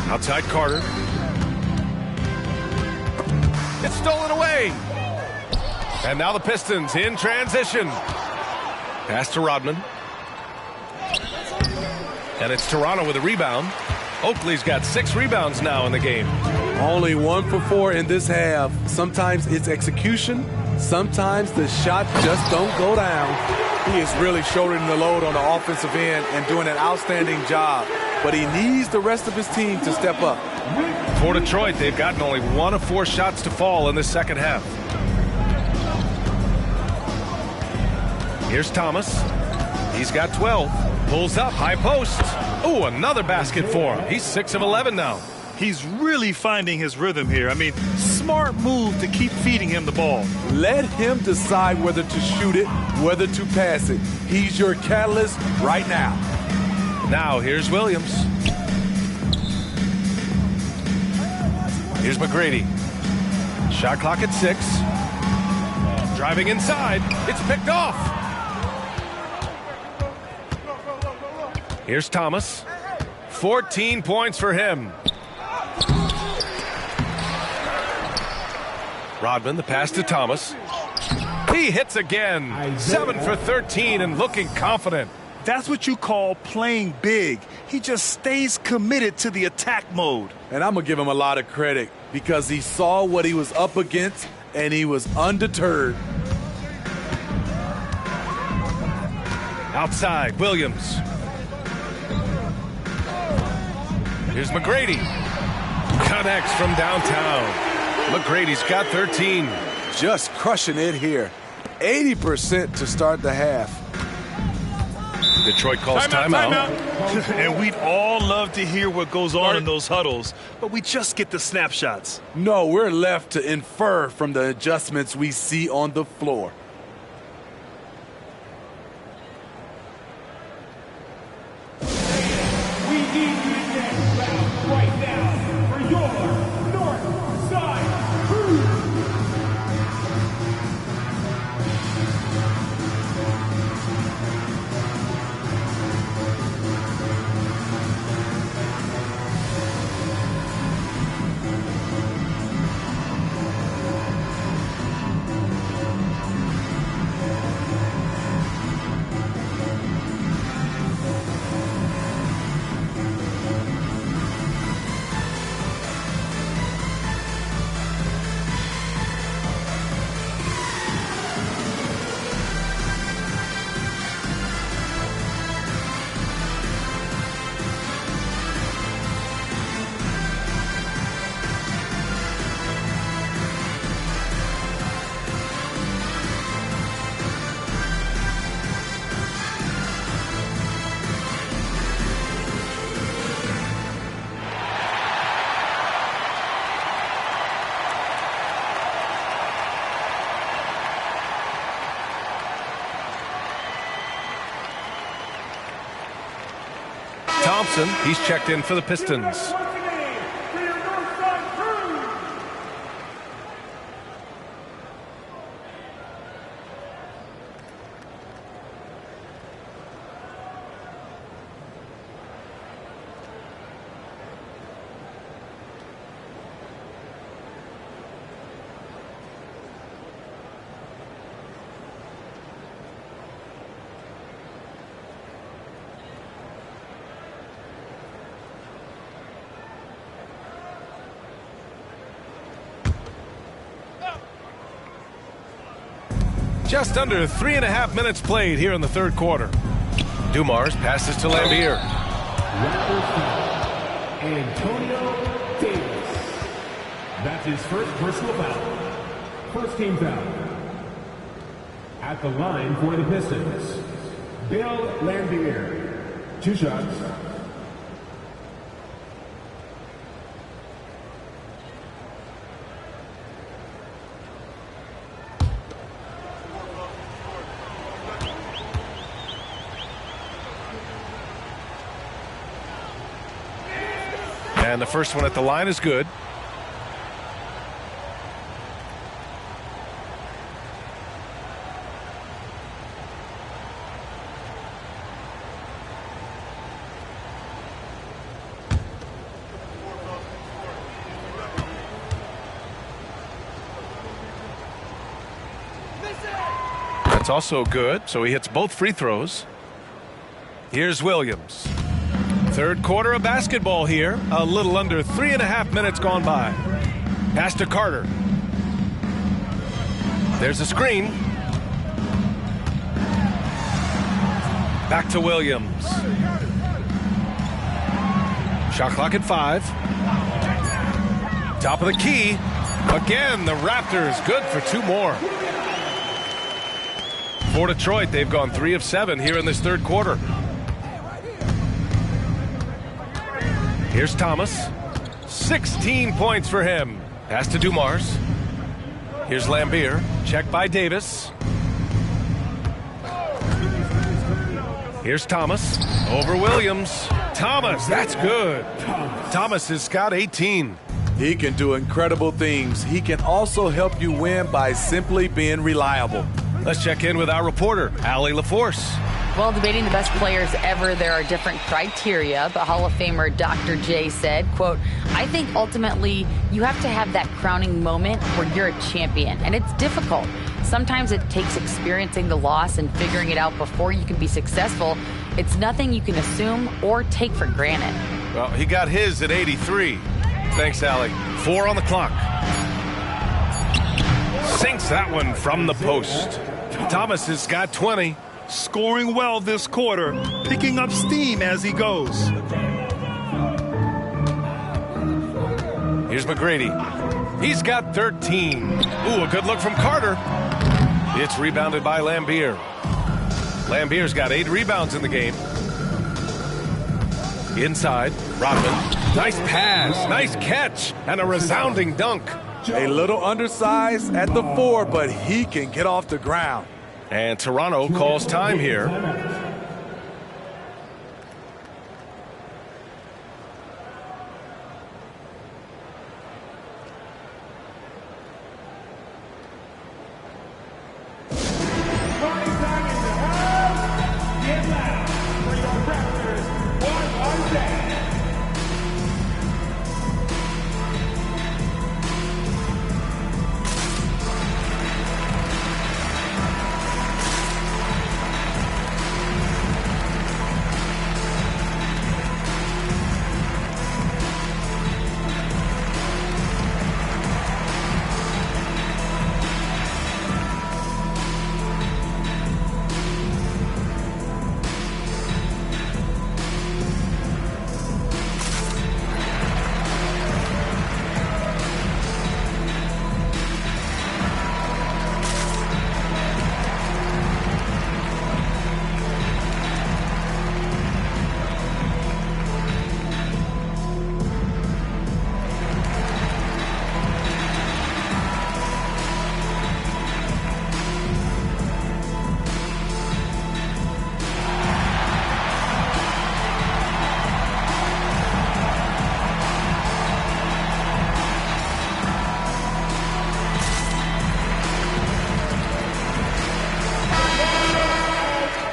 Outside Carter. It's stolen away. And now the Pistons in transition. Pass to Rodman. And it's Toronto with a rebound. Oakley's got 6 rebounds now in the game. Only 1 for 4 in this half. Sometimes it's execution. Sometimes the shots just don't go down. He is really shouldering the load on the offensive end and doing an outstanding job. But he needs the rest of his team to step up. For Detroit, they've gotten only 1 of 4 shots to fall in the second half. Here's Thomas. He's got 12. Pulls up, high post. Oh, another basket for him. He's 6 of 11 now. He's really finding his rhythm here. I mean, smart move to keep feeding him the ball. Let him decide whether to shoot it, whether to pass it. He's your catalyst right now. Now, here's Williams. Here's McGrady. Shot clock at 6. Driving inside. It's picked off. Here's Thomas. 14 points for him. Rodman, the pass to Thomas. He hits again. 7 for 13 and looking confident. That's what you call playing big. He just stays committed to the attack mode. And I'm going to give him a lot of credit because he saw what he was up against and he was undeterred. Outside, Williams. Here's McGrady. Connects from downtown. McGrady's got 13. Just crushing it here. 80% to start the half. Detroit calls timeout. And we'd all love to hear what goes on in those huddles, but we just get the snapshots. No, we're left to infer from the adjustments we see on the floor. We need you to get round right now for your North Side Crew. Thompson, he's checked in for the Pistons. Just under 3.5 minutes played here in the third quarter. Dumars passes to Lambier. Antonio Davis. That's his first personal foul. First team foul. At the line for the Pistons, Bill Lambier. 2 shots. And the first one at the line is good. That's also good, so he hits both free throws. Here's Williams. Third quarter of basketball here. A little under 3.5 minutes gone by. Pass to Carter. There's a screen. Back to Williams. Shot clock at 5. Top of the key. Again, the Raptors good for 2 more. For Detroit, they've gone 3 of 7 here in this third quarter. Here's Thomas. 16 points for him. Pass to Dumars. Here's Lambier. Check by Davis. Here's Thomas. Over Williams. Thomas, that's good. Thomas has got 18. He can do incredible things. He can also help you win by simply being reliable. Let's check in with our reporter, Allie LaForce. Well, debating the best players ever, there are different criteria, but Hall of Famer Dr. J said, quote, I think ultimately you have to have that crowning moment where you're a champion, and it's difficult. Sometimes it takes experiencing the loss and figuring it out before you can be successful. It's nothing you can assume or take for granted. Well, he got his at 83. Thanks, Allie. 4 on the clock. Sinks that one from the post. Thomas has got 20. Scoring well this quarter, picking up steam as he goes. Here's McGrady. He's got 13. Ooh, a good look from Carter. It's rebounded by Lambier. Lambier's got 8 rebounds in the game. Inside, Rodman. Nice pass, nice catch, and a resounding dunk. A little undersized at the 4, but he can get off the ground. And Toronto calls time here. Get loud for your Raptors 1 on deck.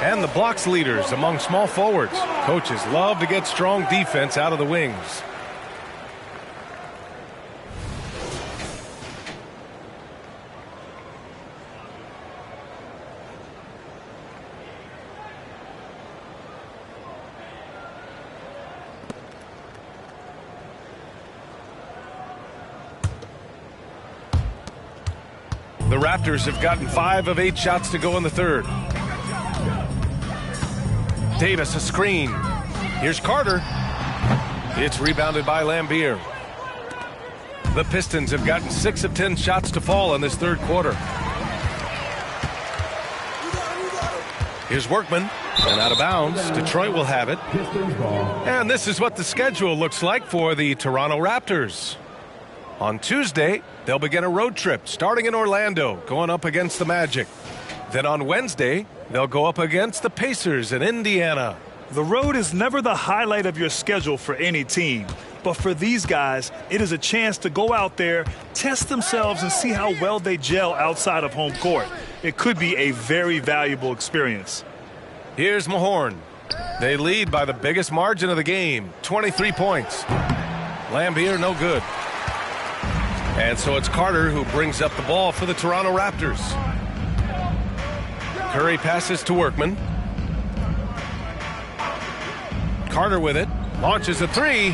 And the blocks leaders among small forwards. Coaches love to get strong defense out of the wings. The Raptors have gotten 5 of 8 shots to go in the third. Davis, a screen. Here's Carter. It's rebounded by Lambier. The Pistons have gotten 6 of 10 shots to fall in this third quarter. Here's Workman, and out of bounds. Detroit will have it. And this is what the schedule looks like for the Toronto Raptors. On Tuesday, they'll begin a road trip starting in Orlando, going up against the Magic. Then on Wednesday, they'll go up against the Pacers in Indiana. The road is never the highlight of your schedule for any team. But for these guys, it is a chance to go out there, test themselves, and see how well they gel outside of home court. It could be a very valuable experience. Here's Mahorn. They lead by the biggest margin of the game, 23 points. Lambier, no good. And so it's Carter who brings up the ball for the Toronto Raptors. Curry passes to Workman. Carter with it. Launches a three.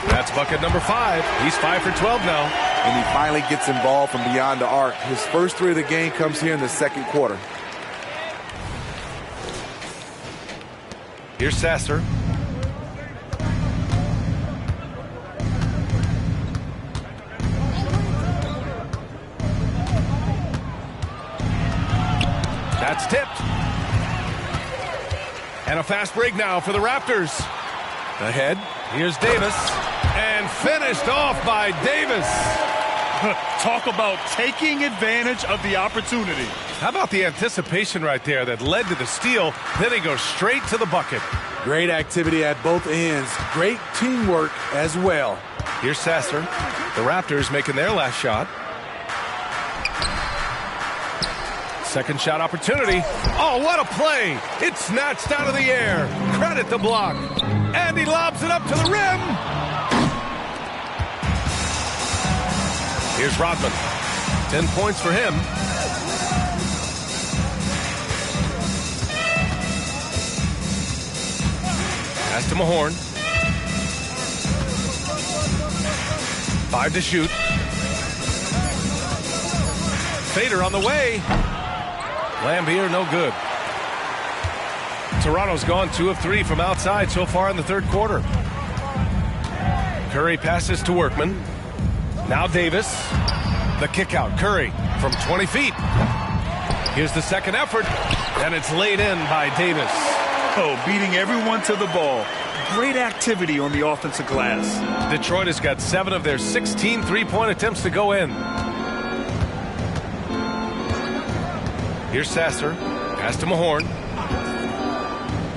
That's bucket number 5. He's 5 for 12 now. And he finally gets involved from beyond the arc. His first 3 of the game comes here in the second quarter. Here's Sasser. That's tipped. And a fast break now for the Raptors. Ahead, here's Davis. And finished off by Davis. Talk about taking advantage of the opportunity. How about the anticipation right there that led to the steal? Then he goes straight to the bucket. Great activity at both ends. Great teamwork as well. Here's Sasser. The Raptors making their last shot. Second shot opportunity. Oh, what a play. It's snatched out of the air. Credit the block. And he lobs it up to the rim. Here's Rodman. 10 points for him. Pass to Mahorn. 5 to shoot. Fader on the way. Lambier, no good. Toronto's gone 2 of 3 from outside so far in the third quarter. Curry passes to Workman. Now Davis. The kick out. Curry from 20 feet. Here's the second effort, and it's laid in by Davis. Oh, beating everyone to the ball. Great activity on the offensive glass. Detroit has got 7 of their 16 three-point attempts to go in. Here's Sasser. Pass to Mahorn.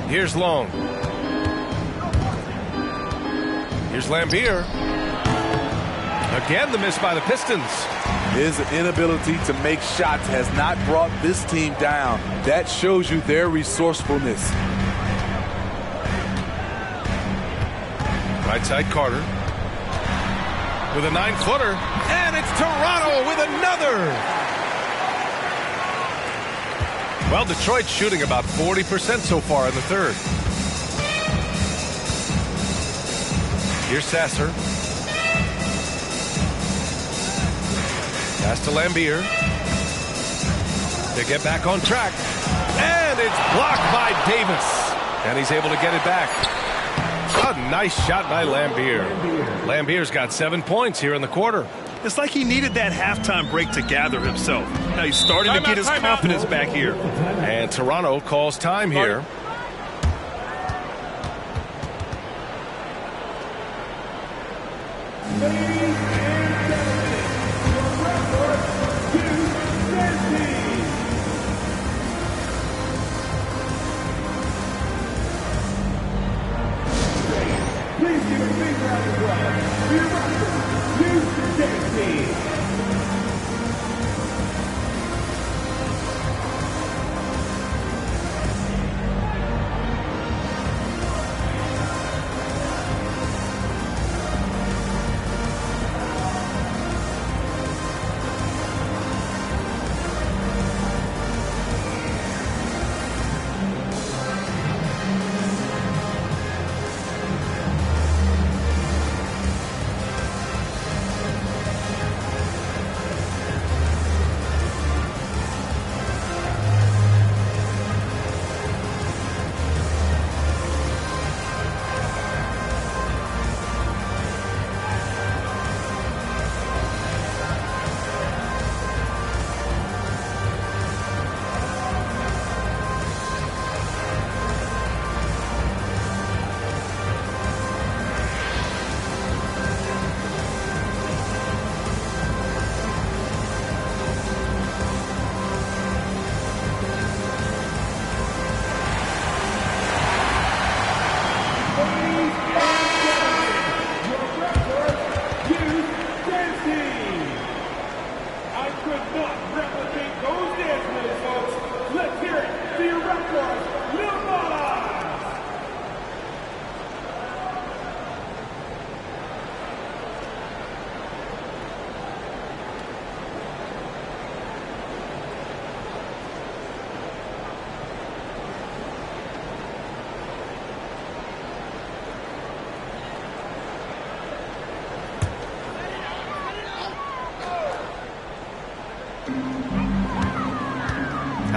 Here's Long. Here's Lambier. Again, the miss by the Pistons. His inability to make shots has not brought this team down. That shows you their resourcefulness. Right side Carter. With a 9-footer. And it's Toronto with another. Well, Detroit's shooting about 40% so far in the third. Here's Sasser. Pass to Lambier. They get back on track. And it's blocked by Davis. And he's able to get it back. A nice shot by Lambier. Lambier's got 7 points here in the quarter. It's like he needed that halftime break to gather himself. Now he's starting to get his confidence back here. And Toronto calls time here. Please give a big round of applause. Your Raptors, Houston Texans.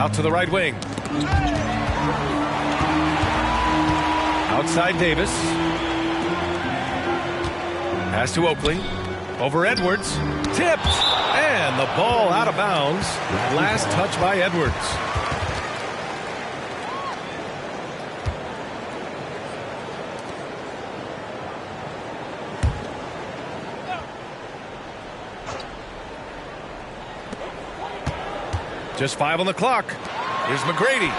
Out to the right wing. Outside Davis. Pass to Oakley. Over Edwards. Tipped. And the ball out of bounds. Last touch by Edwards. Just 5 on the clock. Here's McGrady.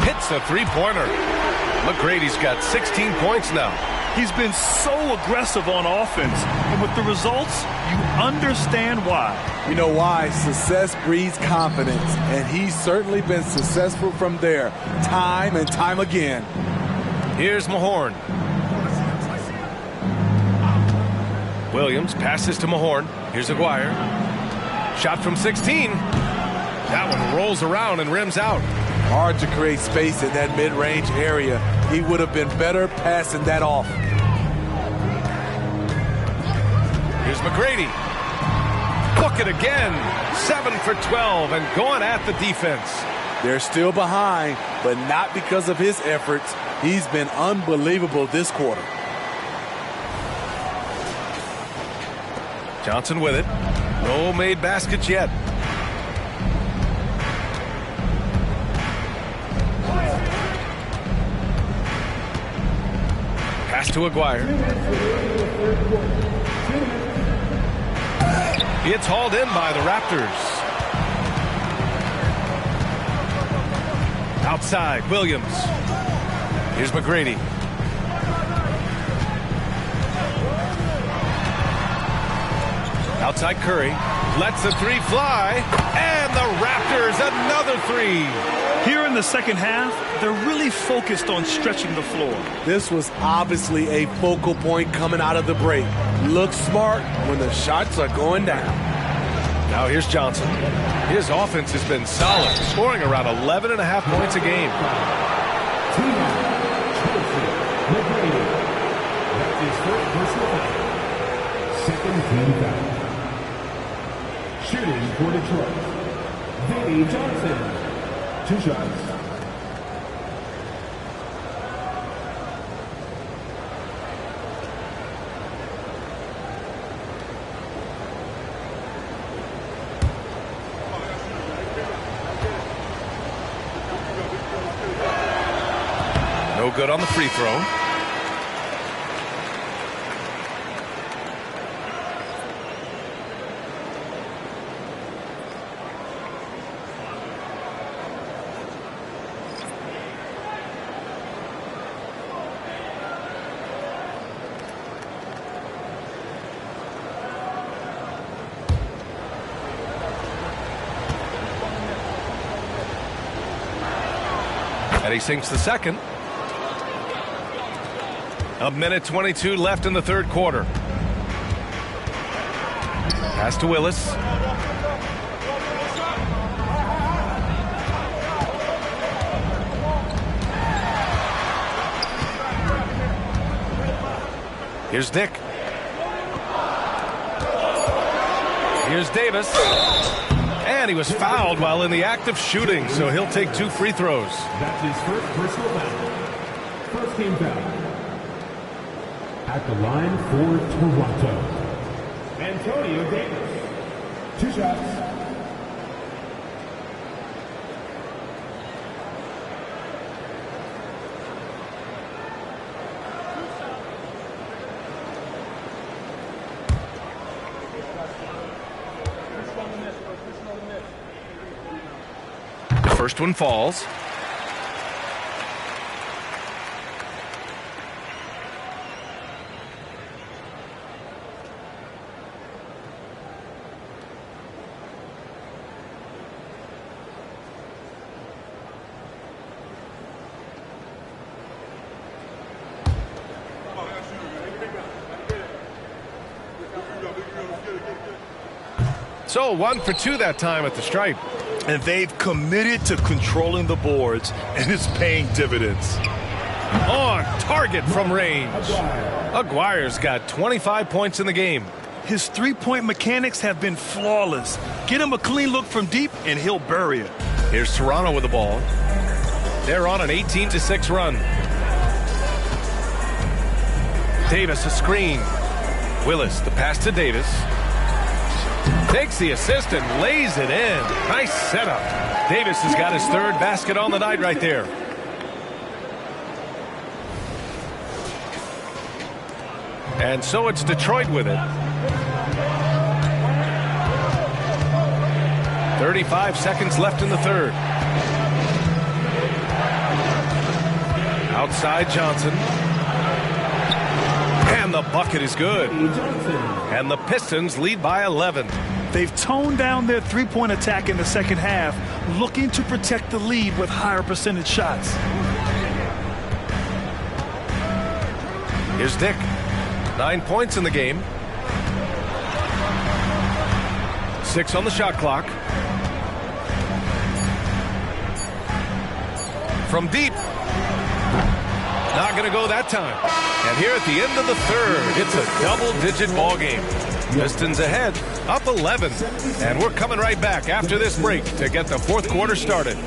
Hits a three-pointer. McGrady's got 16 points now. He's been so aggressive on offense, and with the results, you understand why. You know why? Success breeds confidence, and he's certainly been successful from there, time and time again. Here's Mahorn. Williams passes to Mahorn. Here's Aguirre. Shot from 16. That one rolls around and rims out. Hard to create space in that mid-range area. He would have been better passing that off. Here's McGrady. Book it again. 7 for 12 and going at the defense. They're still behind, but not because of his efforts. He's been unbelievable this quarter. Johnson with it. No made baskets yet. Pass to Aguirre. It's hauled in by the Raptors. Outside, Williams. Here's McGrady. Outside Curry. Lets the three fly. And the Raptors another three. Here in the second half, they're really focused on stretching the floor. This was obviously a focal point coming out of the break. Look smart when the shots are going down. Now here's Johnson. His offense has been solid, scoring around 11.5 points a game. That's his first personal foul. Second team foul. Shooting for Detroit, Vinny Johnson. 2 shots. No good on the free throw. And he sinks the second. 1:22 left in the third quarter. Pass to Willis. Here's Dick. Here's Davis. And he was fouled while in the act of shooting, so he'll take 2 free throws. That's his first personal foul. First team foul. At the line for Toronto, Antonio Davis. 2 shots. The first one falls. So 1 for 2 that time at the stripe. And they've committed to controlling the boards, and it's paying dividends. On target from range. Aguirre's got 25 points in the game. His three-point mechanics have been flawless. Get him a clean look from deep, and he'll bury it. Here's Toronto with the ball. They're on an 18-6 run. Davis a screen. Willis the pass to Davis. Takes the assist and lays it in. Nice setup. Davis has got his third basket on the night right there. And so it's Detroit with it. 35 seconds left in the third. Outside Johnson. And the bucket is good. And the Pistons lead by 11. They've toned down their three-point attack in the second half, looking to protect the lead with higher percentage shots. Here's Dick. 9 points in the game. 6 on the shot clock. From deep. Not going to go that time. And here at the end of the third, it's a double-digit ball game. Pistons ahead, up 11. And we're coming right back after this break to get the fourth quarter started.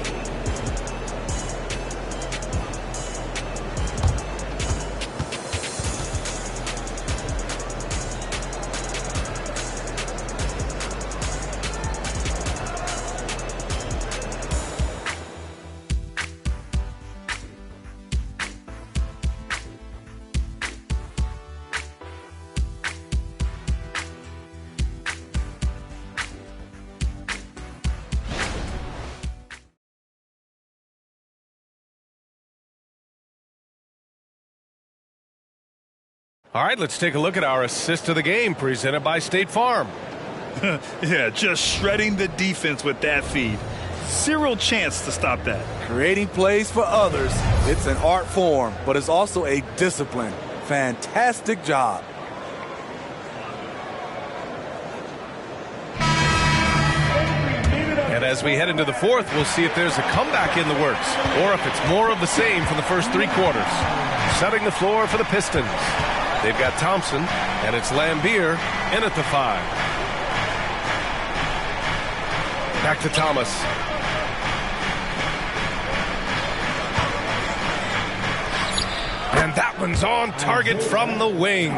All right, let's take a look at our assist of the game presented by State Farm. Yeah, just shredding the defense with that feed. Zero chance to stop that. Creating plays for others, it's an art form, but it's also a discipline. Fantastic job. And as we head into the fourth, we'll see if there's a comeback in the works or if it's more of the same from the first three quarters. Setting the floor for the Pistons. They've got Thompson, and it's Lambier in at the 5. Back to Thomas. And that one's on target from the wing.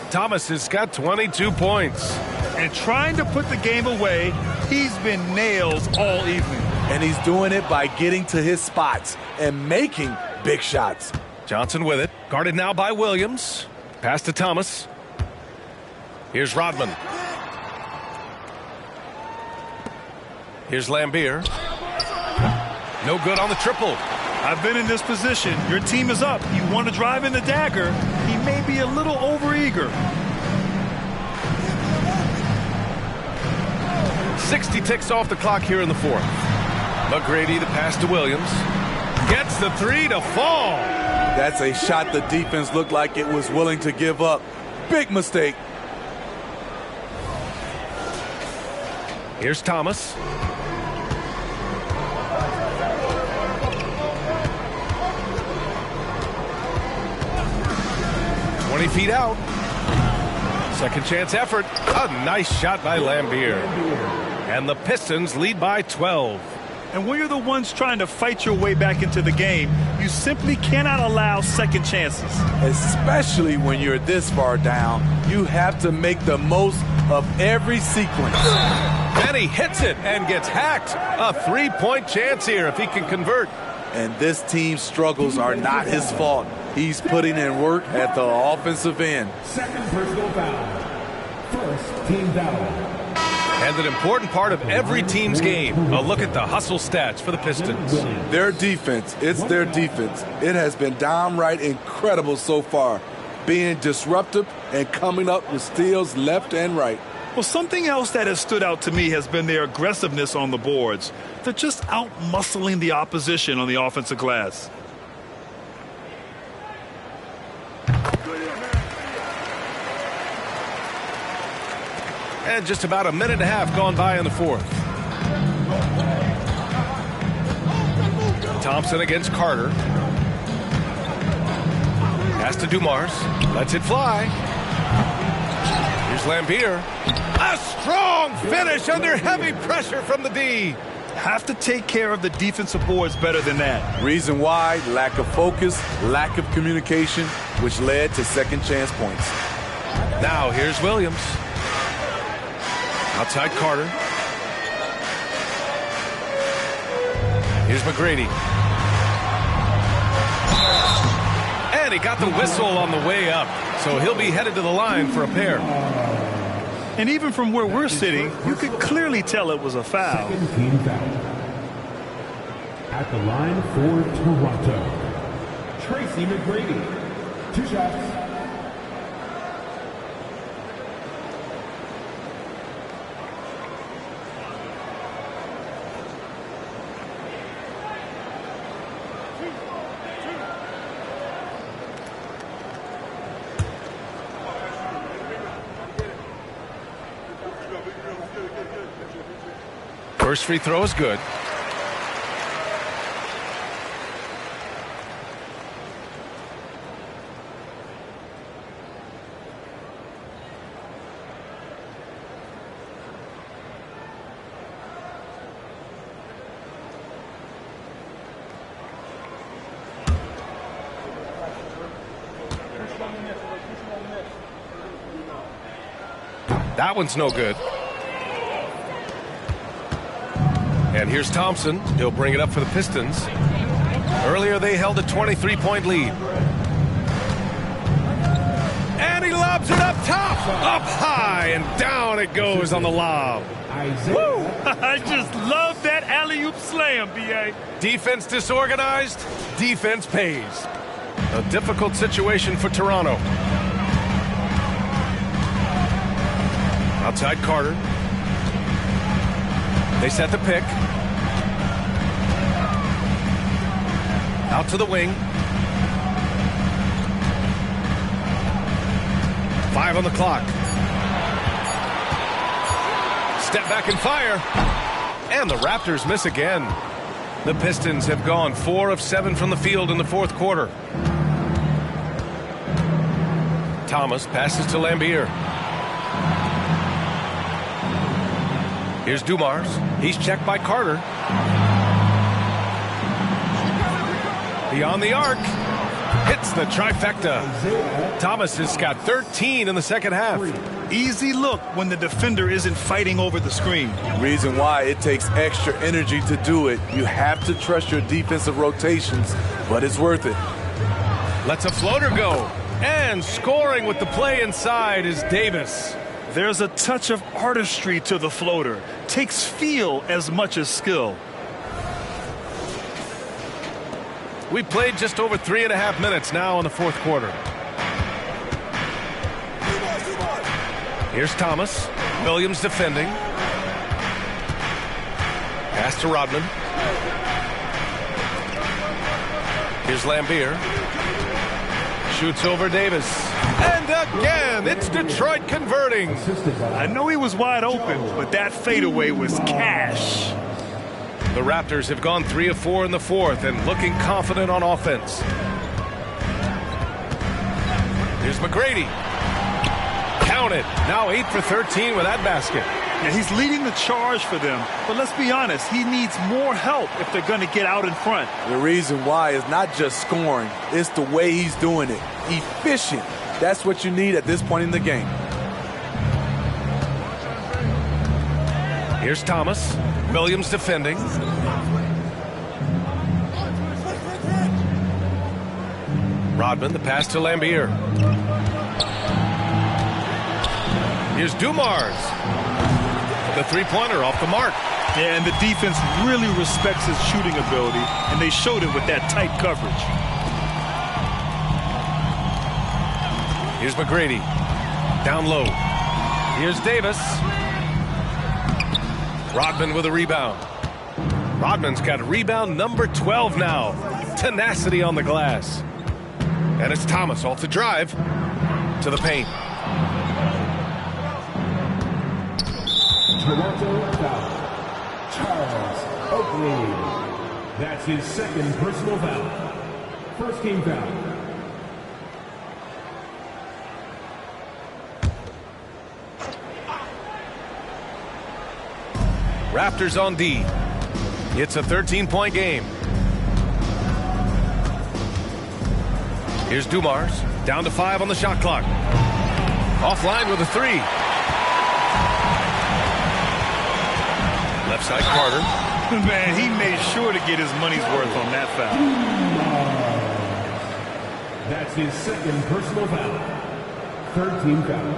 Thomas has got 22 points. And trying to put the game away, he's been nails all evening. And he's doing it by getting to his spots and making big shots. Johnson with it. Guarded now by Williams. Pass to Thomas. Here's Rodman. Here's Lambier. No good on the triple. I've been in this position. Your team is up. You want to drive in the dagger. He may be a little overeager. 60 ticks off the clock here in the fourth. McGrady, the pass to Williams. Gets the 3 to fall. That's a shot the defense looked like it was willing to give up. Big mistake. Here's Thomas. "20 feet out. Second chance effort. A nice shot by Lambier. And the Pistons lead by 12. And when you're the ones trying to fight your way back into the game, you simply cannot allow second chances. Especially when you're this far down, you have to make the most of every sequence. And he hits it and gets hacked. A three-point chance here if he can convert. And this team's struggles are not his fault. He's putting in work at the offensive end. Second personal foul. First team foul. And an important part of every team's game. A look at the hustle stats for the Pistons. Their defense, it's their defense. It has been downright incredible so far, being disruptive and coming up with steals left and right. Well, something else that has stood out to me has been their aggressiveness on the boards. They're just out-muscling the opposition on the offensive glass. And just about a minute and a half gone by in the fourth. Thompson against Carter. Pass to Dumars. Lets it fly. Here's Lambier. A strong finish under heavy pressure from the D. Have to take care of the defensive boards better than that. Reason why, lack of focus, lack of communication, which led to second chance points. Now here's Williams. Outside Carter. Here's McGrady. And he got the whistle on the way up, so he'll be headed to the line for a pair. And even from where we're sitting, you could clearly tell it was a foul. Second team foul. At the line for Toronto, Tracy McGrady. 2 shots. First free throw is good. That one's no good. And here's Thompson. He'll bring it up for the Pistons. Earlier they held a 23-point lead. And he lobs it up top, up high, and down it goes on the lob. Woo! I just love that alley-oop slam, B.A. Defense disorganized, defense pays. A difficult situation for Toronto. Outside Carter. They set the pick. Out to the wing. 5 on the clock. Step back and fire. And the Raptors miss again. The Pistons have gone 4 of 7 from the field in the fourth quarter. Thomas passes to Lambier. Here's Dumars. He's checked by Carter. Beyond the arc. Hits the trifecta. Thomas has got 13 in the second half. Easy look when the defender isn't fighting over the screen. Reason why it takes extra energy to do it. You have to trust your defensive rotations, but it's worth it. Lets a floater go. And scoring with the play inside is Davis. There's a touch of artistry to the floater. Takes feel as much as skill. We played just over 3.5 minutes now in the fourth quarter. Here's Thomas. Williams defending. Pass to Rodman. Here's Lambier. Shoots over Davis. And again, it's Detroit converting. I know he was wide open, but that fadeaway was cash. The Raptors have gone 3 of 4 in the fourth and looking confident on offense. Here's McGrady. Count it. Now 8 for 13 with that basket. Yeah, he's leading the charge for them. But let's be honest, he needs more help if they're going to get out in front. The reason why is not just scoring. It's the way he's doing it. Efficient. That's what you need at this point in the game. Here's Thomas. Williams defending. Rodman, the pass to Lambier. Here's Dumars. The three-pointer off the mark. Yeah, and the defense really respects his shooting ability, and they showed it with that tight coverage. Here's McGrady. Down low. Here's Davis. Rodman with a rebound. Rodman's got rebound number 12 now. Tenacity on the glass. And it's Thomas off the drive to the paint. Toronto foul. Charles Oakley. That's his second personal foul. First team foul. Raptors on D. It's a 13-point game. Here's Dumars. Down to 5 on the shot clock. Offline with a 3. Left side, Carter. Man, he made sure to get his money's worth on that foul. That's his second personal foul. Third team foul.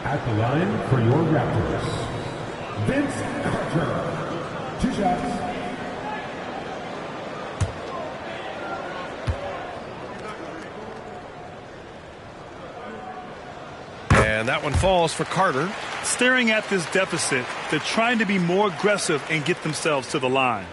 At the line for your Raptors, Vince Carter. 2 shots. And that one falls for Carter. Staring at this deficit, they're trying to be more aggressive and get themselves to the line.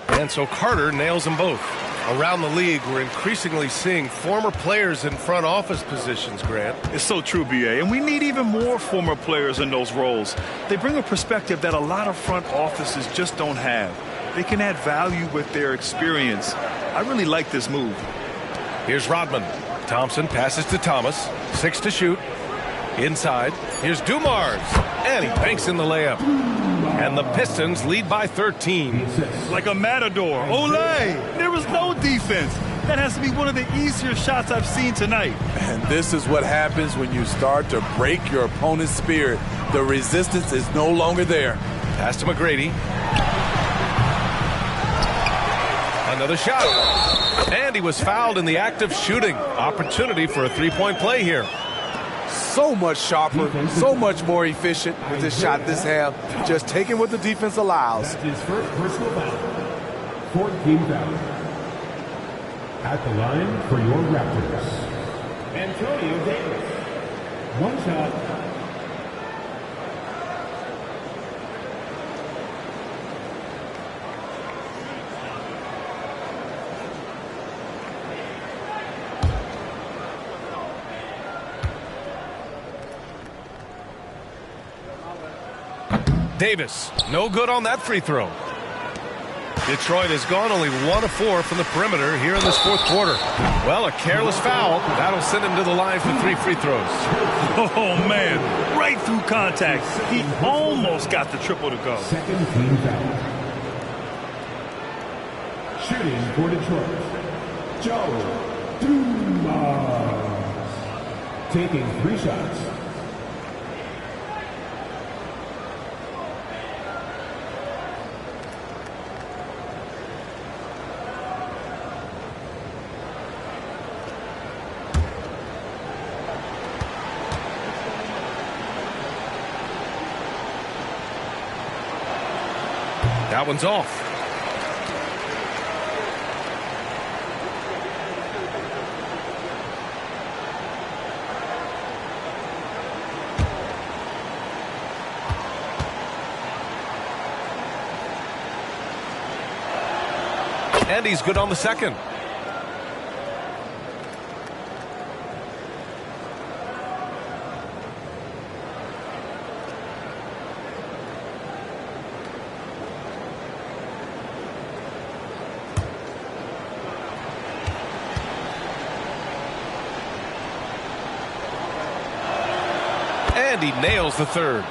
And so Carter nails them both. Around the league, we're increasingly seeing former players in front office positions, Grant. It's so true, B.A., and we need even more former players in those roles. They bring a perspective that a lot of front offices just don't have. They can add value with their experience. I really like this move. Here's Rodman. Thompson passes to Thomas. 6 to shoot. Inside. Here's Dumars. And he banks in the layup. And the Pistons lead by 13. Like a matador. Olay! There was no defense. That has to be one of the easier shots I've seen tonight. And this is what happens when you start to break your opponent's spirit. The resistance is no longer there. Pass to McGrady. Another shot. And he was fouled in the act of shooting. Opportunity for a three-point play here. So much sharper, so much more efficient with this shot this half. Just taking what the defense allows. That's his first personal foul. Fourth team foul. At the line for your Raptors, Antonio Davis. 1 shot. Davis, no good on that free throw. Detroit has gone only 1 of 4 from the perimeter here in this fourth quarter. Well, a careless foul. That'll send him to the line for 3 free throws. Oh, man. Right through contact. He almost got the triple to go. Second team foul. Shooting for Detroit, Joe Dumars. Taking 3 shots. That one's off. And he's good on the second. And he nails the third.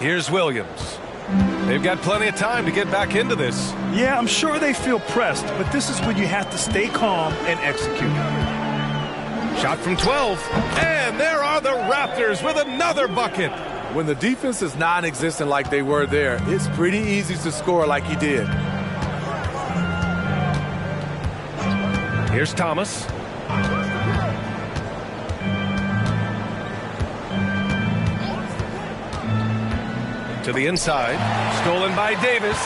Here's Williams. They've got plenty of time to get back into this. Yeah, I'm sure they feel pressed, but this is when you have to stay calm and execute. Shot from 12. And there are the Raptors with another bucket. When the defense is non-existent like they were there, it's pretty easy to score like he did. Here's Thomas. To the inside. Stolen by Davis.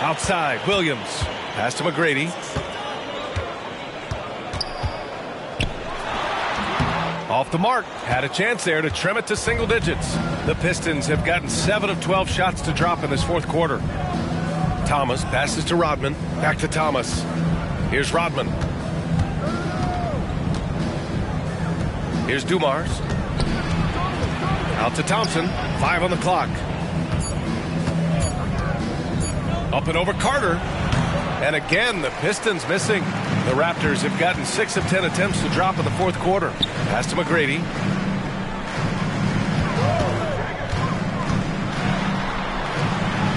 Outside, Williams. Pass to McGrady. Off the mark. Had a chance there to trim it to single digits. The Pistons have gotten 7 of 12 shots to drop in this fourth quarter. Thomas passes to Rodman. Back to Thomas. Here's Rodman. Here's Dumars. Out to Thompson. 5 on the clock. Up and over Carter. And again, the Pistons missing. The Raptors have gotten 6 of 10 attempts to drop in the fourth quarter. Pass to McGrady.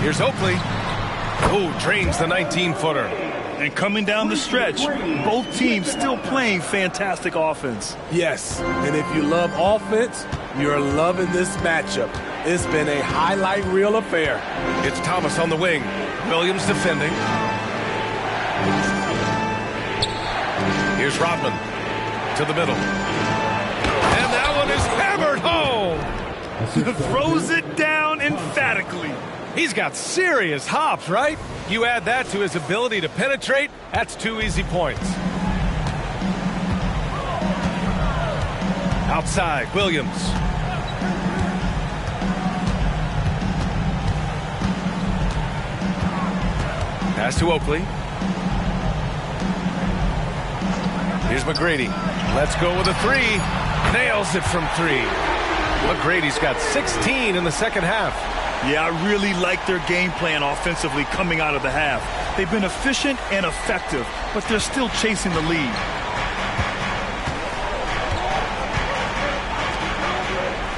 Here's Oakley. Oh, drains the 19-footer. And coming down the stretch, both teams still playing fantastic offense. Yes, and if you love offense, you're loving this matchup. It's been a highlight reel affair. It's Thomas on the wing. Williams defending. Here's Rodman to the middle. And that one is hammered home. Throws it down emphatically. He's got serious hops, right? You add that to his ability to penetrate, that's 2 easy points. Outside, Williams. Pass to Oakley. Here's McGrady. Let's go with a 3. Nails it from 3. McGrady's got 16 in the second half. Yeah, I really like their game plan offensively coming out of the half. They've been efficient and effective, but they're still chasing the lead.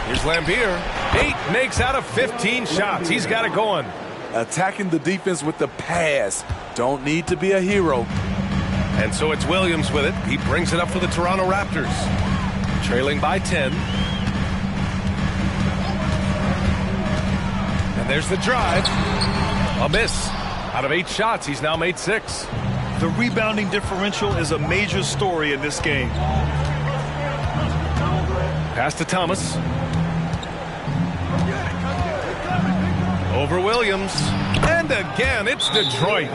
Here's Lambier. 8 makes out of 15 shots. He's got it going. Attacking the defense with the pass. Don't need to be a hero. And so it's Williams with it. He brings it up for the Toronto Raptors. Trailing by 10. And there's the drive. A miss. Out of 8 shots, he's now made 6. The rebounding differential is a major story in this game. Pass to Thomas. Over Williams. And again, it's Detroit.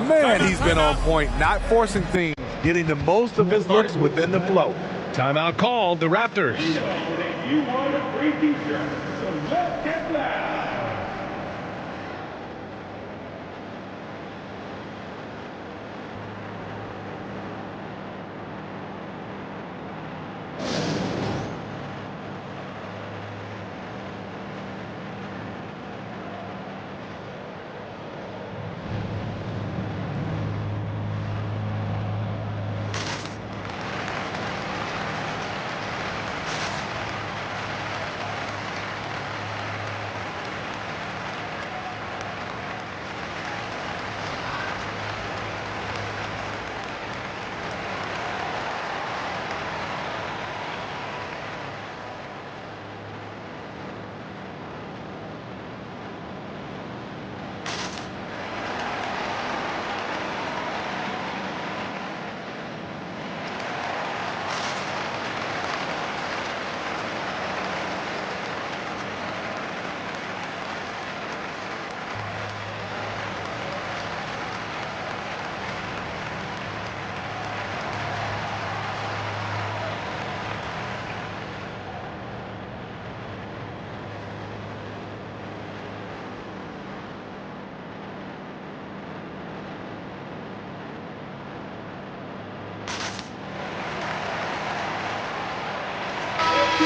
Man, he's been on point, not forcing things, getting the most of his looks within the flow. Timeout called, the Raptors. You want a free t-shirt, so let's get loud.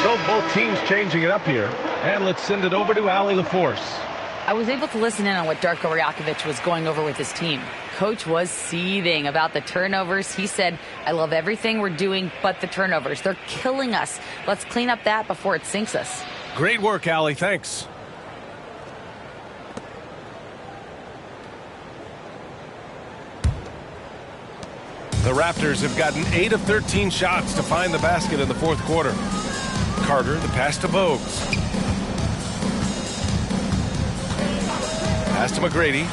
So both teams changing it up here. And let's send it over to Allie LaForce. I was able to listen in on what Darko Rajakovic was going over with his team. Coach was seething about the turnovers. He said, I love everything we're doing but the turnovers. They're killing us. Let's clean up that before it sinks us. Great work, Allie. Thanks. The Raptors have gotten 8 of 13 shots to find the basket in the fourth quarter. Carter, the pass to Bogues. Pass to McGrady.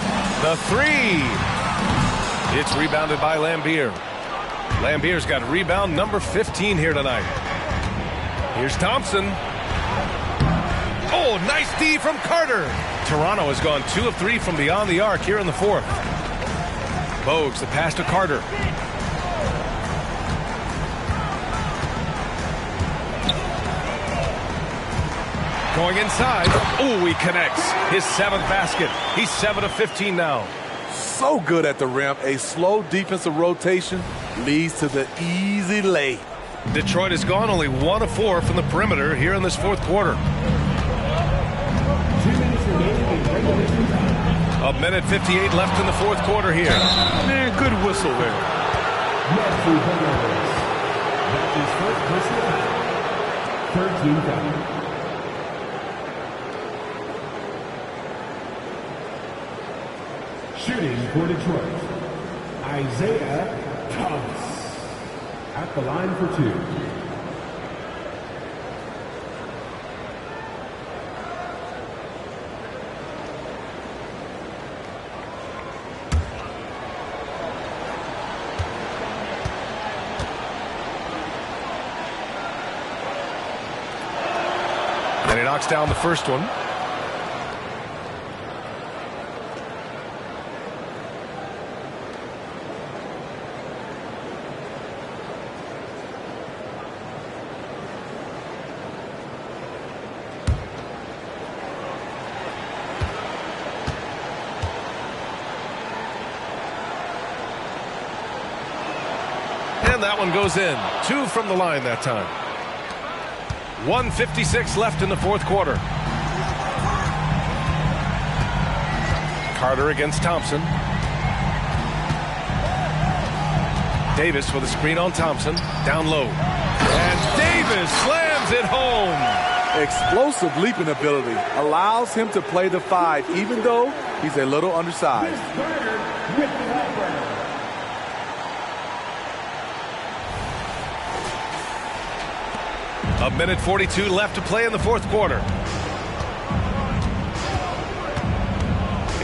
The 3. It's rebounded by Lambier. Lambier's got rebound number 15 here tonight. Here's Thompson. Oh, nice D from Carter. Toronto has gone 2 of 3 from beyond the arc here in the fourth. Bogues, the pass to Carter. Going inside. Oh, he connects. His 7th basket. He's 7 of 15 now. So good at the rim. A slow defensive rotation leads to the easy lay. Detroit has gone only 1 of 4 from the perimeter here in this fourth quarter. 2 minutes remaining in regulation time. A minute 58 left in the fourth quarter here. Man, good whistle there. That's his first personal foul. 13 foul. Shooting for Detroit, Isaiah Thomas. At the line for two. And he knocks down the first one. And that one goes in. 2 from the line that time. 1:56 left in the fourth quarter. Carter against Thompson. Davis with a screen on Thompson. Down low. And Davis slams it home. Explosive leaping ability allows him to play the 5, even though he's a little undersized. A minute 42 left to play in the fourth quarter.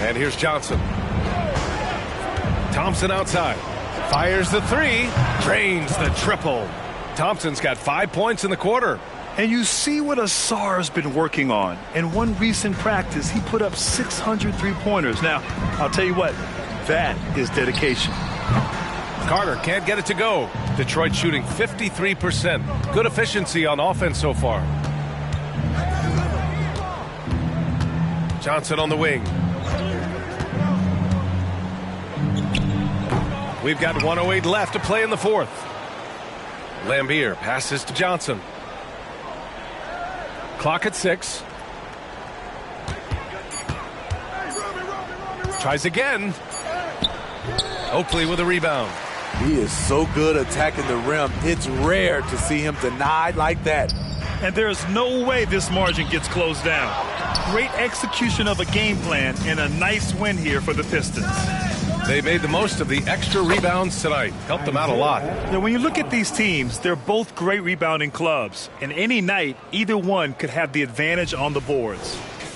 And here's Johnson. Thompson outside. Fires the 3. Drains the triple. Thompson's got 5 points in the quarter. And you see what Asar's been working on. In one recent practice, he put up 600 three-pointers. Now, I'll tell you what, that is dedication. Carter can't get it to go. Detroit shooting 53%. Good efficiency on offense so far. Johnson on the wing. We've got 1:08 left to play in the fourth. Lambier passes to Johnson. Clock at 6. Tries again. Oakley with a rebound. He is so good attacking the rim. It's rare to see him denied like that. And there's no way this margin gets closed down. Great execution of a game plan and a nice win here for the Pistons. They made the most of the extra rebounds tonight. Helped them out a lot. Now, when you look at these teams, they're both great rebounding clubs. And any night, either one could have the advantage on the boards.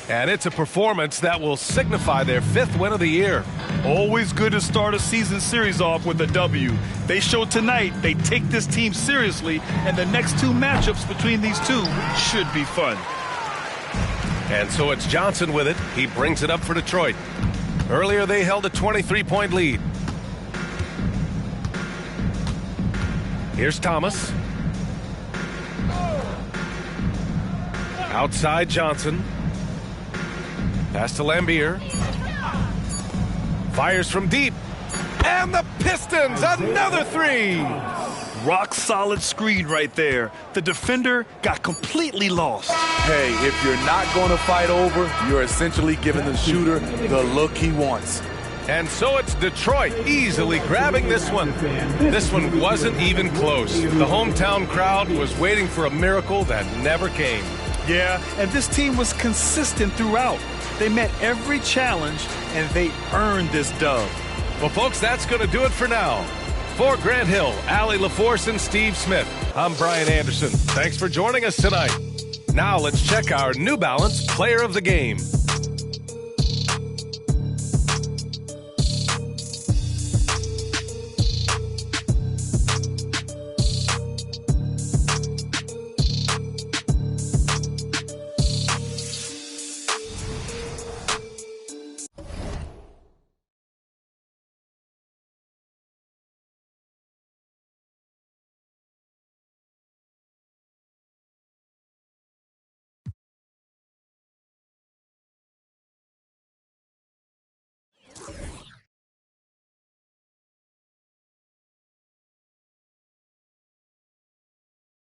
And it's a performance that will signify their 5th win of the year. Always good to start a season series off with a W. They showed tonight they take this team seriously, and the next 2 matchups between these two should be fun. And so it's Johnson with it. He brings it up for Detroit. Earlier they held a 23-point lead. Here's Thomas. Outside Johnson. Pass to Lambier. Fires from deep. And the Pistons, another 3. Rock solid screen right there. The defender got completely lost. Hey, if you're not going to fight over, you're essentially giving the shooter the look he wants. And so it's Detroit easily grabbing this one. This one wasn't even close. The hometown crowd was waiting for a miracle that never came. Yeah, and this team was consistent throughout. They met every challenge, and they earned this dub. Well, folks, that's going to do it for now. For Grant Hill, Allie LaForce, and Steve Smith, I'm Brian Anderson. Thanks for joining us tonight. Now let's check our New Balance Player of the Game.